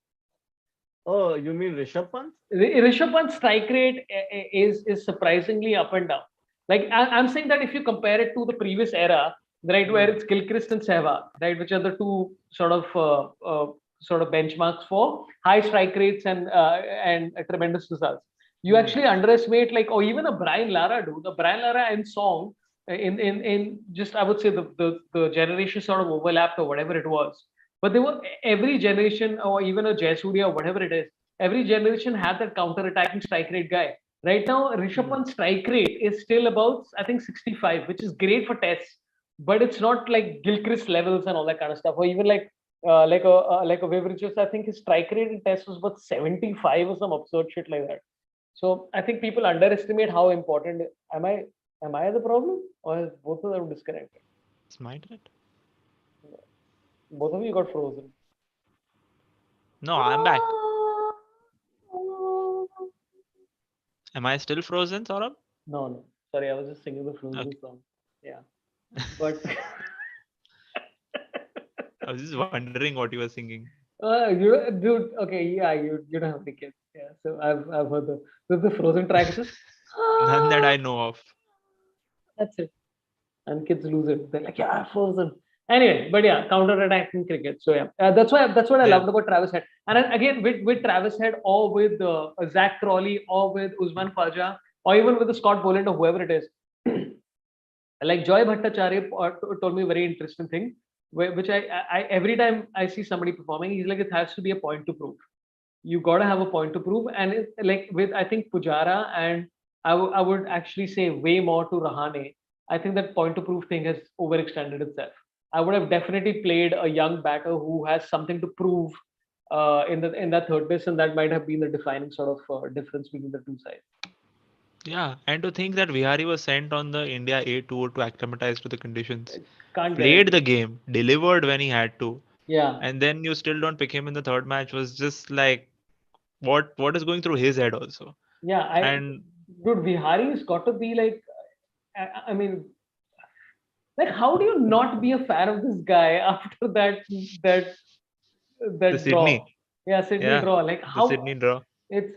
Oh, you mean Rishabh Pant?
Rishabh Pant's strike rate is surprisingly up and down. Like, I'm saying that if you compare it to the previous era, right, where it's Gilchrist and Sehwag, right, which are the two sort of benchmarks for high strike rates and tremendous results. You actually underestimate, like, or even a Brian Lara, dude. The Brian Lara and Song in just, I would say the generation sort of overlapped or whatever it was. But they were, every generation, or even a Jayasuriya or whatever it is, every generation had that counter attacking strike rate guy. Right now, Rishabh
Hmm.
Pant's strike rate is still about, I think, 65, which is great for tests, but it's not like Gilchrist levels and all that kind of stuff. Or even like a Viv Richards, I think his strike rate in tests was about 75 or some absurd shit like that. So I think people underestimate how important. Am I the problem, or is both of them disconnected?
It's my internet.
Both of you got frozen.
No, I'm back. Am I still frozen, Saurabh?
No, no. Sorry, I was just singing the Frozen
Okay.
song. Yeah, but
I was just wondering what you were singing.
dude. Okay, yeah, you don't have the kids. Yeah, so I've heard the Frozen track. It's just
None that I know of.
that's it, and kids lose it. They're like, yeah, Frozen. Anyway, but yeah, counter-attacking cricket. So yeah, that's what I
Yeah.
loved about Travis Head. And then again, with Travis Head or with Zach Crawley or with Usman Khawaja or even with the Scott Boland or whoever it is. Like Joy Bhattacharya told me a very interesting thing, which I every time I see somebody performing, he's like, it has to be a point to prove. You got to have a point to prove. And like with, I think, Pujara, and I would actually say way more to Rahane, I think that point to prove thing has overextended itself. I would have definitely played a young batter who has something to prove in that third base, and that might have been the defining sort of difference between the two sides.
Yeah. And to think that Vihari was sent on the India A tour to acclimatize to the conditions,
Can't
played
guarantee.
the game, delivered when he had to,
Yeah,
and then you still don't pick him in the third match was just like what is going through his head also.
yeah.
And
Dude, Vihari's got to be like, I mean, like, how do you not be a fan of this guy after that
the
that draw?
Sydney,
Yeah, Sydney
yeah,
draw. Like
the Sydney
how
draw.
it's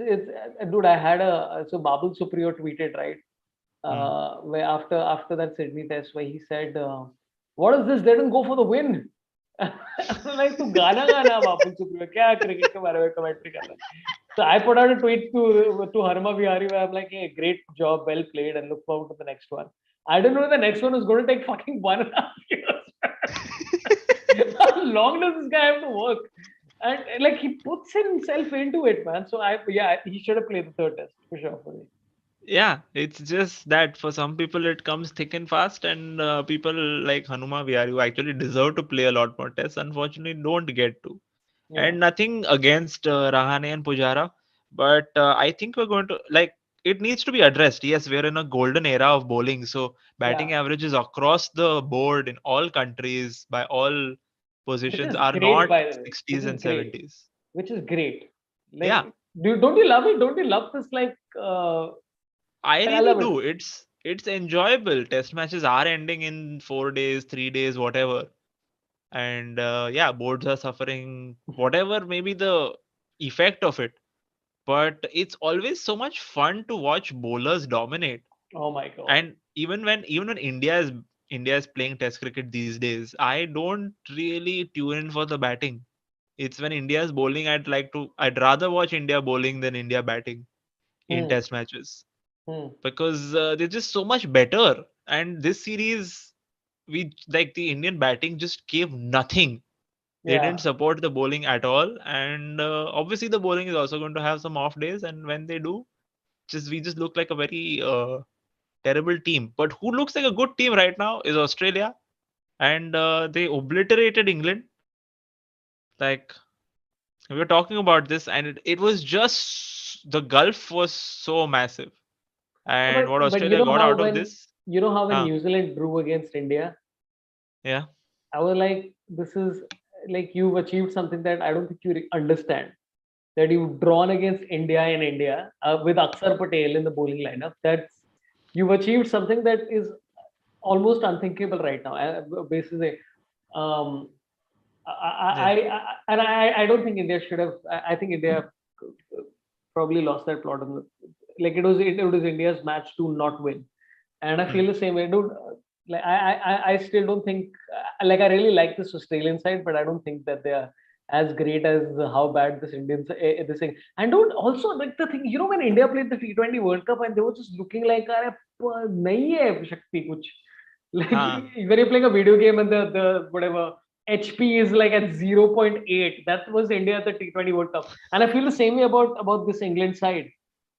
dude. I had a so Babul Supriyo tweeted, right,
Hmm.
where after that Sydney test where he said, "What is this? They didn't go for the win." I'm like, तू गाना गाना Babul Supriyo क्या cricket के बारे में commentary कर रहा है? So I put out a tweet to Harma Vihari where I'm like, hey, great job, well played, and look forward to the next one. I don't know if the next one is going to take fucking 1.5 years. How long does this guy have to work? And like he puts himself into it, man. So he should have played the third test for sure for me.
Yeah, it's just that for some people it comes thick and fast, and people like Hanuma Vihari who actually deserve to play a lot more tests, unfortunately don't get to.
Yeah,
And nothing against Rahane and Pujara, but I think we're going to like it needs to be addressed. Yes, we're in a golden era of bowling, so
yeah,
batting averages across the board in all countries by all
which
positions
is
are
great,
not
by the way. Which
60s
is
and
great.
70s.
Which is great.
Yeah,
Like, don't you love it? Don't you love this?
I
Like I
really
love it.
do. It's enjoyable. Test matches are ending in 4 days, 3 days, whatever. And yeah, boards are suffering, whatever maybe the effect of it. But it's always so much fun to watch bowlers dominate.
Oh my god.
And even when India is playing Test cricket these days, I don't really tune in for the batting. It's when India is bowling, I'd rather watch India bowling than India batting in
Hmm.
Test matches
Hmm.
because they're just so much better. And this series, we like the Indian batting just gave nothing. They didn't
Yeah.
support the bowling at all, and obviously the bowling is also going to have some off days. And when they do, just we just look like a very terrible team. But who looks like a good team right now is Australia, and they obliterated England. Like we were talking about this, and it was just the gulf was so massive. And what
But
Australia got out of this,
you know how when
huh?
New Zealand drew against India,
Yeah,
I was like, this is like you've achieved something that I don't think you understand. That you've drawn against India in India with Akshar Patel in the bowling lineup. That's you've achieved something that is almost unthinkable right now. Basically, um,
yeah,
I don't think India should have. I think India probably lost that plot. Like it was India's match to not win, and I
hmm.
feel the same way, dude. Like I still don't think like I really like this Australian side, but I don't think that they are as great as how bad this Indian this thing. And don't also like the thing, when India played the T20 World Cup and they were just looking like nahi hai Shakti kuch. Like
Huh.
when you're playing a video game and the whatever HP is like at 0.8, that was India at the T20 World Cup. And I feel the same way about this England side.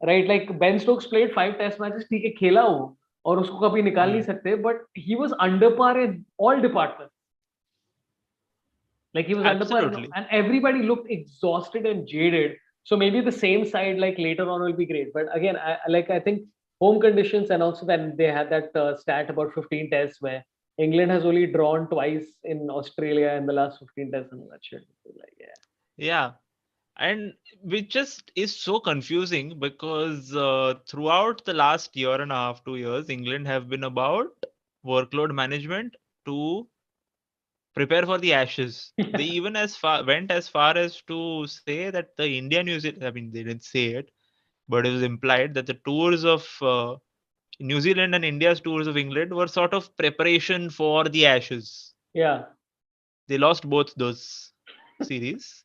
right? Like Ben Stokes played 5 test matches, ठीक है खेला वो और उसको कभी निकाल नहीं सकते, but he was under par in all departments. Like he was under par,
Absolutely.
and everybody looked exhausted and jaded. So maybe the same side like later on will be great. But again, I think home conditions, and also that they had that stat about 15 tests where England has only drawn twice in Australia in the last 15 tests and that shit. Like, yeah.
Yeah. And which just is so confusing because throughout the last year and a half, 2 years, England have been about workload management to prepare for the Ashes. They even went as far as to say that the India New Zealand, I mean, they didn't say it, but it was implied that the tours of New Zealand and India's tours of England were sort of preparation for the Ashes.
Yeah.
They lost both those series.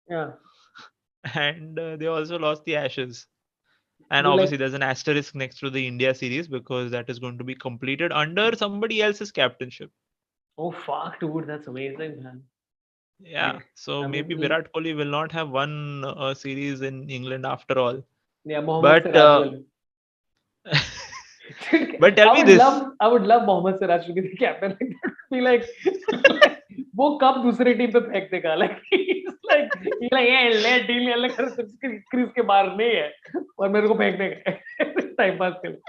Yeah.
And they also lost the Ashes. And
But
obviously,
like,
there's an asterisk next to the India series because that is going to be completed under somebody else's captainship.
oh fuck, dude, that's amazing, man.
Yeah. So
I mean,
maybe Virat Kohli will not have won a series in England after all.
yeah, Mohammad
But
Siraj will.
but tell me this.
I would love Mohammad Siraj to be the captain. Like that would be like वो कब दूसरे team पे फेंक देगा? Like he's like yeah, ले deal ले कर crease के बाहर नहीं है और मेरे को फेंक देगा टाइम पास के लिए.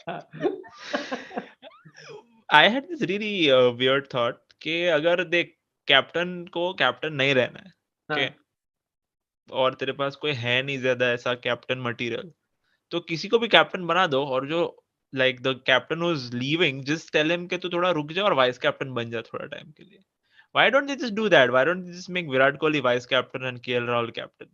I had this really weird thought कि अगर देख कैप्टन को कैप्टन नहीं रहना है, okay? और तेरे पास कोई है नहीं ज्यादा ऐसा कैप्टन मटेरियल, तो किसी को भी कैप्टन बना दो और जो like the captain who's leaving, just tell him कि तू थोड़ा रुक जा और वाइस कैप्टन बन जा थोड़ा टाइम के लिए. Why don't they just do that? Why don't they just make Virat Kohli vice captain and KL Rahul captain?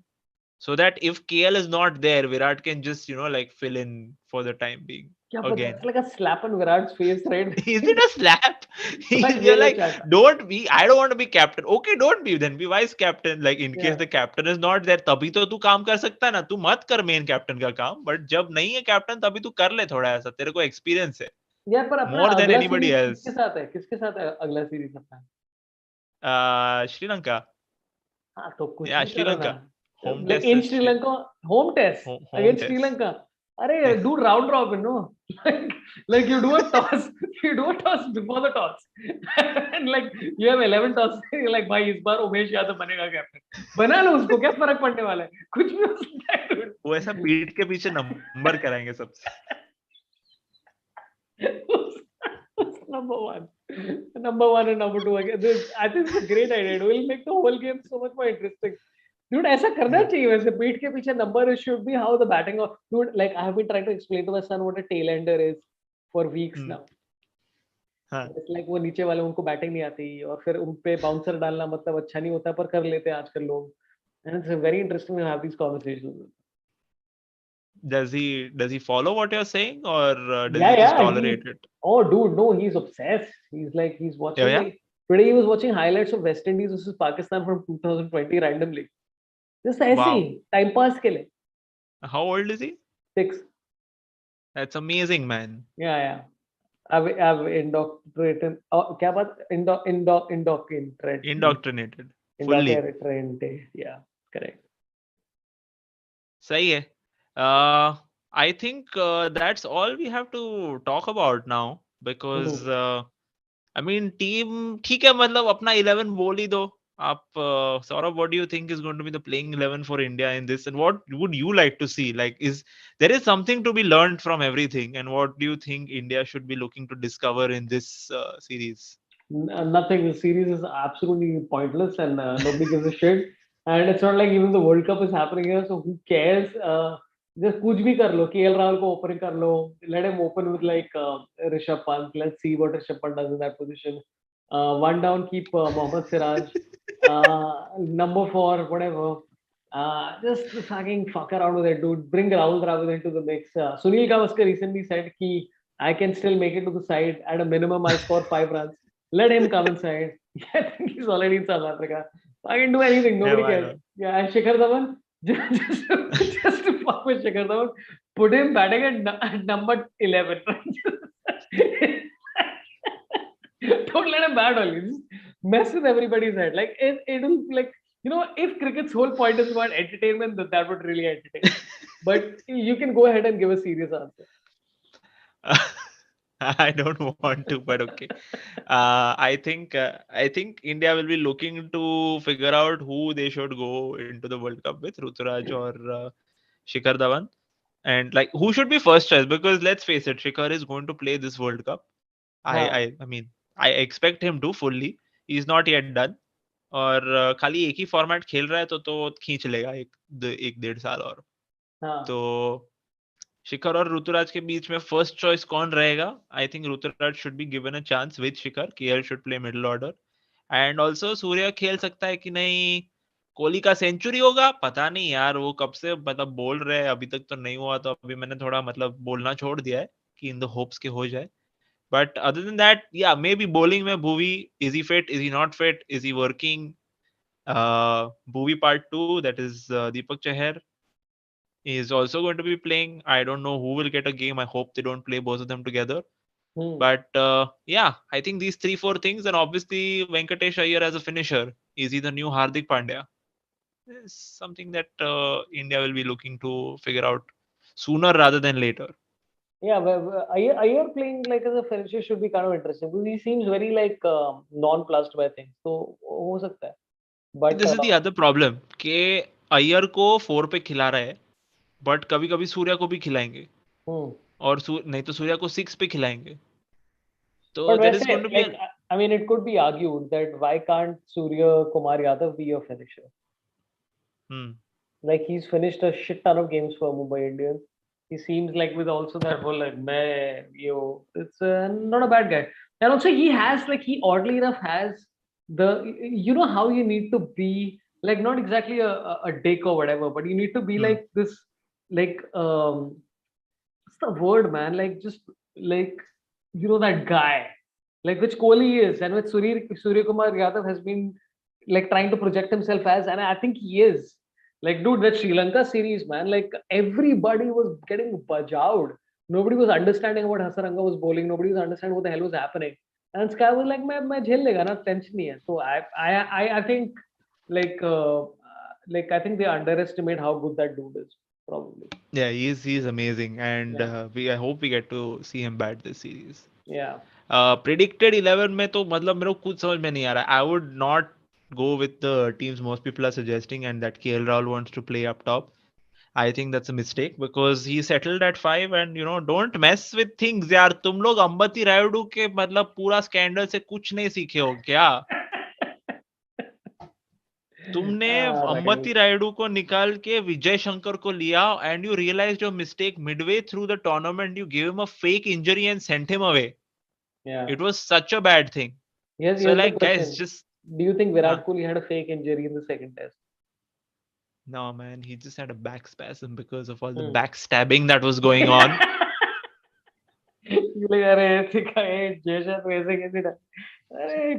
So that if KL is not there, Virat can just, like fill in for the time being.
Yeah,
again.
but that's like a slap on Virat's face, right?
Is it a slap? You're like, don't be, I don't want to be captain. Okay, don't be, then be vice captain. Like in case the captain is not there, तभी तो तू काम कर सकता है ना. तू मत कर main captain का काम, but जब नहीं है captain तभी तू कर ले थोड़ा ऐसा. तेरे को experience है.
यार पर अपना
More than
अगला
anybody
सीरीज
else.
किसके साथ है अगला सीरीज अपना?
Sri Lanka.
हाँ तो कुछ
Yeah,
भी
Sri
करो
Lanka.
ना.
Home
Like
test
in
is
Sri Lanka, home test
home
against
test.
Sri Lanka. अरे dude, round robin, no? Like you do a toss before the toss, and like you have 11 tosses. You're like भाई इस बार उमेश यादव बनेगा captain. बना लो उसको, क्या फर्क पड़ने वाला है? कुछ भी हो सकता है dude.
वो ऐसा पीठ के पीछे नंबर कराएंगे सबसे.
Number one and number two again. I think it's a great idea. It will make the whole game so much more interesting. Dude, ऐसा करना चाहिए वैसे. पीठ के पीछे number should be how the batting of dude. Like I have been trying to explain to my son what a tail-ender is for weeks now. It's like वो नीचे वाले उनको बैटिंग नहीं आती और फिर उन पे बाउंसर डालना मतलब अच्छा नहीं होता पर कर लेते हैं आजकल लोग. And it's very interesting to have these conversations.
Does he follow what you're saying or does he just tolerate it?
Oh, dude, no, he's obsessed. He's watching.
Yeah.
Like, today he was watching highlights of West Indies versus Pakistan from 2020 randomly. Just ऐसे ही time pass के लिए.
How old is he?
6.
That's amazing, man.
Yeah. I've indoctrinated. क्या बात? Indoctrinated.
Fully.
Indoctrinated. Yeah, correct.
सही है. I think that's all we have to talk about now because I mean team ठीक है मतलब अपना 11 बोल ही दो आप. Saurabh, what do you think is going to be the playing 11 for India in this, and what would you like to see? Like, there is something to be learned from everything, and what do you think India should be looking to discover in this series?
Nothing. The series is absolutely pointless and nobody gives a shit. And it's not like even the World Cup is happening here, so who cares? Just कुछ भी कर लो. KL Rahul को opening कर लो. Let him open with like Rishabh Pant. Let's see what Rishabh Pant does in that position. One down, keep Mohammad Siraj. Number 4, whatever. Just fucking fuck around with it, dude. Bring Rahul Dravid into the mix. Sunil Gavaskar recently said that I can still make it to the side. At a minimum, I'll score 5 runs. Let him come inside. I think he's already in South Africa. I can do anything. Nobody cares. Yeah, and Shikhar Dhawan, just to fuck with Shikhar Dhawan, put him batting at number 11. Don't let him bat only. Just mess with everybody's head. Like it'll like if cricket's whole point is about entertainment, that would really entertain. but you can go ahead and give a serious answer.
I don't want to, but okay. I think India will be looking to figure out who they should go into the World Cup with, Ruturaj or Shikhar Dhawan, and like who should be first choice, because let's face it, Shikhar is going to play this World Cup.
हाँ.
I mean, I expect him to fully. He's not yet done. और खाली एक ही format खेल रहा है तो खींच लेगा एक 1.5 साल और.
हाँ.
तो शिखर और ऋतुराज के बीच में फर्स्ट चॉइस कौन रहेगा? I think Ruturaj should be given a chance with Shikhar. KL should play middle order, and also Surya खेल सकता है कि नहीं. कोहली का सेंचुरी होगा, पता नहीं यार, वो कब से मतलब बोल रहे हैं, अभी तक तो नहीं हुआ, तो अभी मैंने थोड़ा मतलब बोलना छोड़ दिया है कि इन द होप्स के हो जाए. बट अदर देन दैट, या मे बी बॉलिंग में Bhuvi. Is he fit, is he not fit, is he working? Bhuvi part 2, that is Deepak Chahar, is also going to be playing. I don't know who will get a game. I hope they don't play both of them together. But yeah, I think these 3-4 things, and obviously Venkatesh Iyer as a finisher. Is he the new Hardik Pandya? Is something that India will be looking to figure out sooner rather than later.
Yeah, Iyer playing like as a finisher should be kind of interesting because he seems very like nonplussed by things. So हो सकता है. But
This is the other problem कि अय्यर को 4 पे खिला रहा है, but कभी कभी सूर्या को भी खिलाएंगे, और नहीं तो सूर्या को 6 पे खिलाएंगे. So
but
there is
वैसे
going to be
like I mean it could be argued that why can't Surya Kumar Yadav be a finisher? Like he's finished a shit ton of games for Mumbai Indians. He seems like with also that whole like it's not a bad guy. And also he has like he oddly enough has the how you need to be like not exactly a dick or whatever, but you need to be like this like what's the word, man? Like just like that guy, like which Kohli is, and which Surya Kumar Yadav has been like trying to project himself as, and I think he is. Like, dude, that Sri Lanka series, man, like everybody was getting bajawed. Nobody was understanding what Hasaranga was bowling. Nobody was understanding what the hell was happening. And Sky was like, "मैं झेल लेगा ना, tension नहीं है." So I think like I think they underestimate how good that dude is. Probably.
Yeah, he's amazing, and I hope we get to see him bat this series.
Yeah.
Predicted 11 में तो मतलब मेरे को कुछ समझ में नहीं आ रहा. I would not go with the teams most people are suggesting, and that KL Rahul wants to play up top. I think that's a mistake because he settled at 5, and don't mess with things यार. तुम लोग अंबती रायुडू के मतलब पूरा scandal से कुछ नहीं सीखे हो क्या? तुमने अंबती रायुडू को निकाल के विजय शंकर को लिया, and you realized your mistake midway through the tournament. You gave him a fake injury and sent him away.
Yeah.
It was such a bad thing.
Yes,
so like guys, just
do you think Virat Kohli had a fake injury in the second test?
No, man, he just had a back spasm because of all the backstabbing that was going on.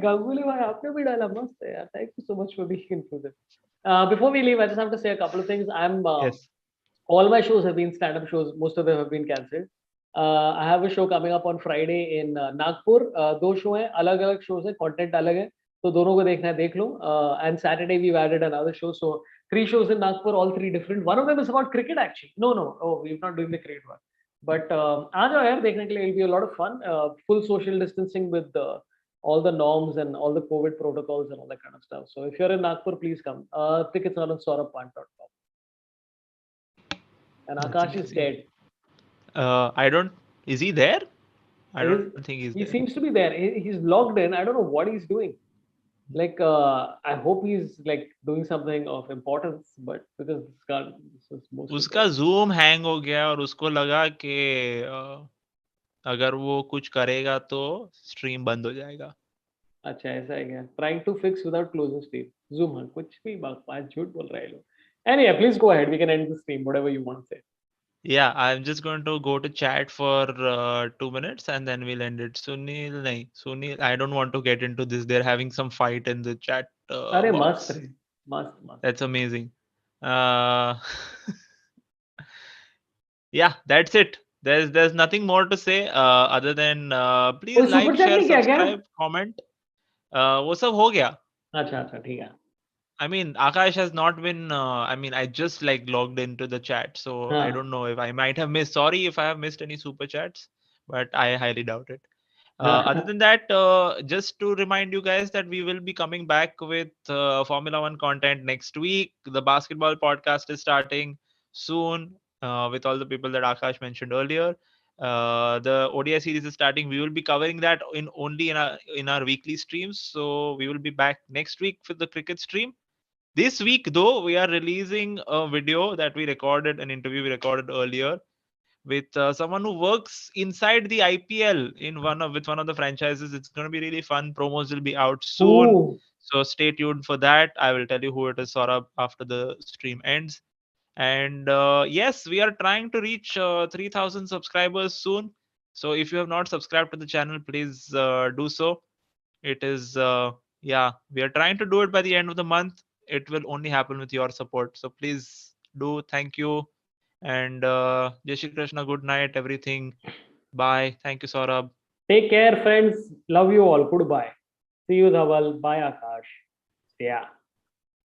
Ganguly bhai, aapne bhi dala, mast hai yaar. Thank you so much for being included. Before we leave, I just have to say a couple of things.
Yes.
All my shows have been stand-up shows. Most of them have been cancelled. I have a show coming up on Friday in Nagpur. दो show हैं, अलग-अलग shows हैं, content अलग है, तो दोनों को देखना है देख लो. And Saturday we've added another show, so 3 shows in Nagpur, all 3 different. One of them is about cricket actually. No, we're not doing the cricket one. But आ जाओ यार देखने के लिए. It'll be a lot of fun. Full social distancing with all the norms and all the COVID protocols and all that kind of stuff. So if you're in Nagpur, please come. Tickets are on saurabhpant.com. And Akash is dead.
Is he there? I don't think he's there.
He seems to be there. He's logged in. I don't know what he's doing. Like, I hope he's like doing something of importance, but because this is most
उसका Zoom hang हो गया और उसको लगा कि अगर वो कुछ करेगा तो स्ट्रीम बंद हो जाएगा.
अच्छा ऐसा है क्या? Trying to fix without closing stream. Zoom हाँ कुछ भी बात झूठ बोल रहे हैं लोग. Anyway, please go ahead. We can end the stream, whatever you want to say.
Yeah, I'm just going to go to chat for 2 minutes and then we'll end it. Sunil, I don't want to get into this. They're having some fight in the chat box.
Mast.
That's amazing. Yeah, that's it. There's nothing more to say other than please like, share, subscribe, comment. वो सब हो गया.
अच्छा ठीक है.
I mean, Akash has not been. I mean, I just like logged into the chat, so I don't know if I might have missed. Sorry if I have missed any super chats, but I highly doubt it. Other than that, just to remind you guys that we will be coming back with Formula One content next week. The basketball podcast is starting soon with all the people that Akash mentioned earlier. The ODI series is starting. We will be covering that in our weekly streams. So we will be back next week for the cricket stream. This week, though, we are releasing a video that we recorded, an interview we recorded earlier with someone who works inside the IPL in one of the franchises. It's going to be really fun. Promos will be out soon,
Ooh.
so stay tuned for that. I will tell you who it is, Saurabh, after the stream ends. And yes, we are trying to reach 3,000 subscribers soon. So if you have not subscribed to the channel, please do so. It is yeah, we are trying to do it by the end of the month. It will only happen with your support. So please do. Thank you. And Jai Shri Krishna, good night, everything. Bye. Thank you, Saurabh.
Take care, friends. Love you all. Goodbye. See you, Dhaval. Bye, Akash. Yeah.